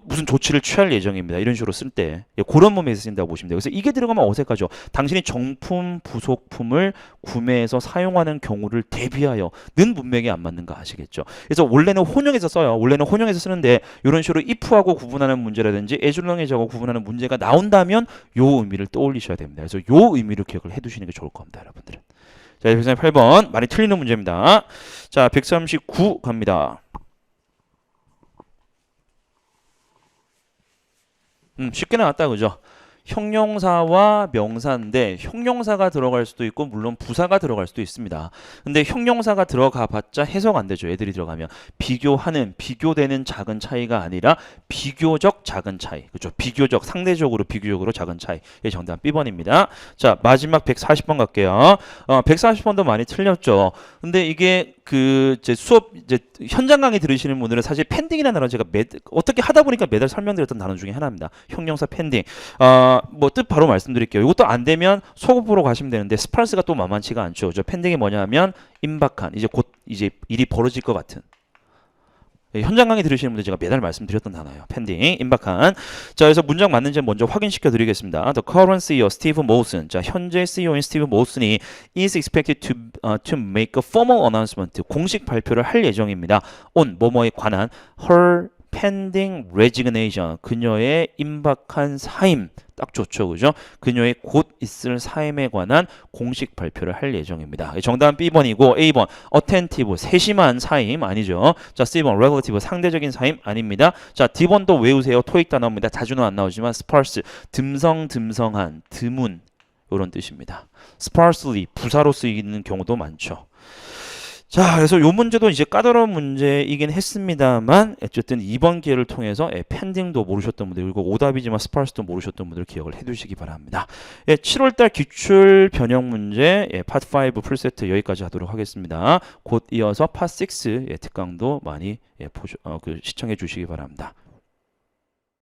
무슨 조치를 취할 예정입니다. 이런 식으로 쓸 때 그런 몸에서 쓴다고 보시면 돼요. 그래서 이게 들어가면 어색하죠. 당신이 정품, 부속품을 구매해서 사용하는 경우를 대비하여는 문맥이 안 맞는 거 아시겠죠? 그래서 원래는 혼용해서 써요. 원래는 혼용해서 쓰는데 이런 식으로 if하고 구분하는 문제라든지 애줄렁해저하고 구분하는 문제가 나온다면 요 의미를 떠올리셔야 됩니다. 그래서 요 의미를 기억을 해두시는 게 좋을 겁니다, 여러분들은. 자, 138번 많이 틀리는 문제입니다. 자, 139 갑니다. 쉽게 나왔다 그죠? 형용사와 명사인데 형용사가 들어갈 수도 있고 물론 부사가 들어갈 수도 있습니다. 근데 형용사가 들어가 봤자 해석 안 되죠. 애들이 들어가면 비교하는, 비교되는 작은 차이가 아니라 비교적 작은 차이. 그렇죠? 비교적, 상대적으로 비교적으로 작은 차이. 예, 정답 B번입니다. 자, 마지막 140번 갈게요. 140번도 많이 틀렸죠. 근데 이게 그 이제 수업 이제 현장 강의 들으시는 분들은 사실 펜딩이라는 단어 제가 어떻게 하다 보니까 매달 설명드렸던 단어 중에 하나입니다. 형용사 펜딩. 뭐 뜻 바로 말씀드릴게요. 이것도 안 되면 소급으로 가시면 되는데 스파르스가 또 만만치가 않죠. 저 펜딩이 뭐냐면 임박한, 이제 곧 이제 일이 벌어질 것 같은. 예, 현장 강의 들으시는 분들 제가 매달 말씀드렸던 단어예요. 펜딩, 임박한. 자, 그래서 문장 맞는지 먼저 확인시켜 드리겠습니다. The current CEO, Steve Mawson. 자, 현재 CEO인 스티브 모슨이 is expected to make a formal announcement. 공식 발표를 할 예정입니다. on 뭐뭐에 관한 her pending resignation. 그녀의 임박한 사임. 딱 좋죠, 그죠? 그녀의 곧 있을 사임에 관한 공식 발표를 할 예정입니다. 정답은 B번이고 A번 attentive 세심한 사임 아니죠. 자, C번 relative 상대적인 사임 아닙니다. 자, D번도 외우세요. 토익 단어입니다. 자주는 안 나오지만 sparse 듬성듬성한 드문 이런 뜻입니다. sparsely 부사로 쓰이는 경우도 많죠. 자, 그래서 요 문제도 이제 까다로운 문제이긴 했습니다만 어쨌든 이번 기회를 통해서 펜딩도 모르셨던 분들 그리고 오답이지만 스파르스도 모르셨던 분들 기억을 해두시기 바랍니다. 7월달 기출 변형 문제 파트 5 풀세트 여기까지 하도록 하겠습니다. 곧 이어서 파트 6 특강도 많이 시청해 주시기 바랍니다.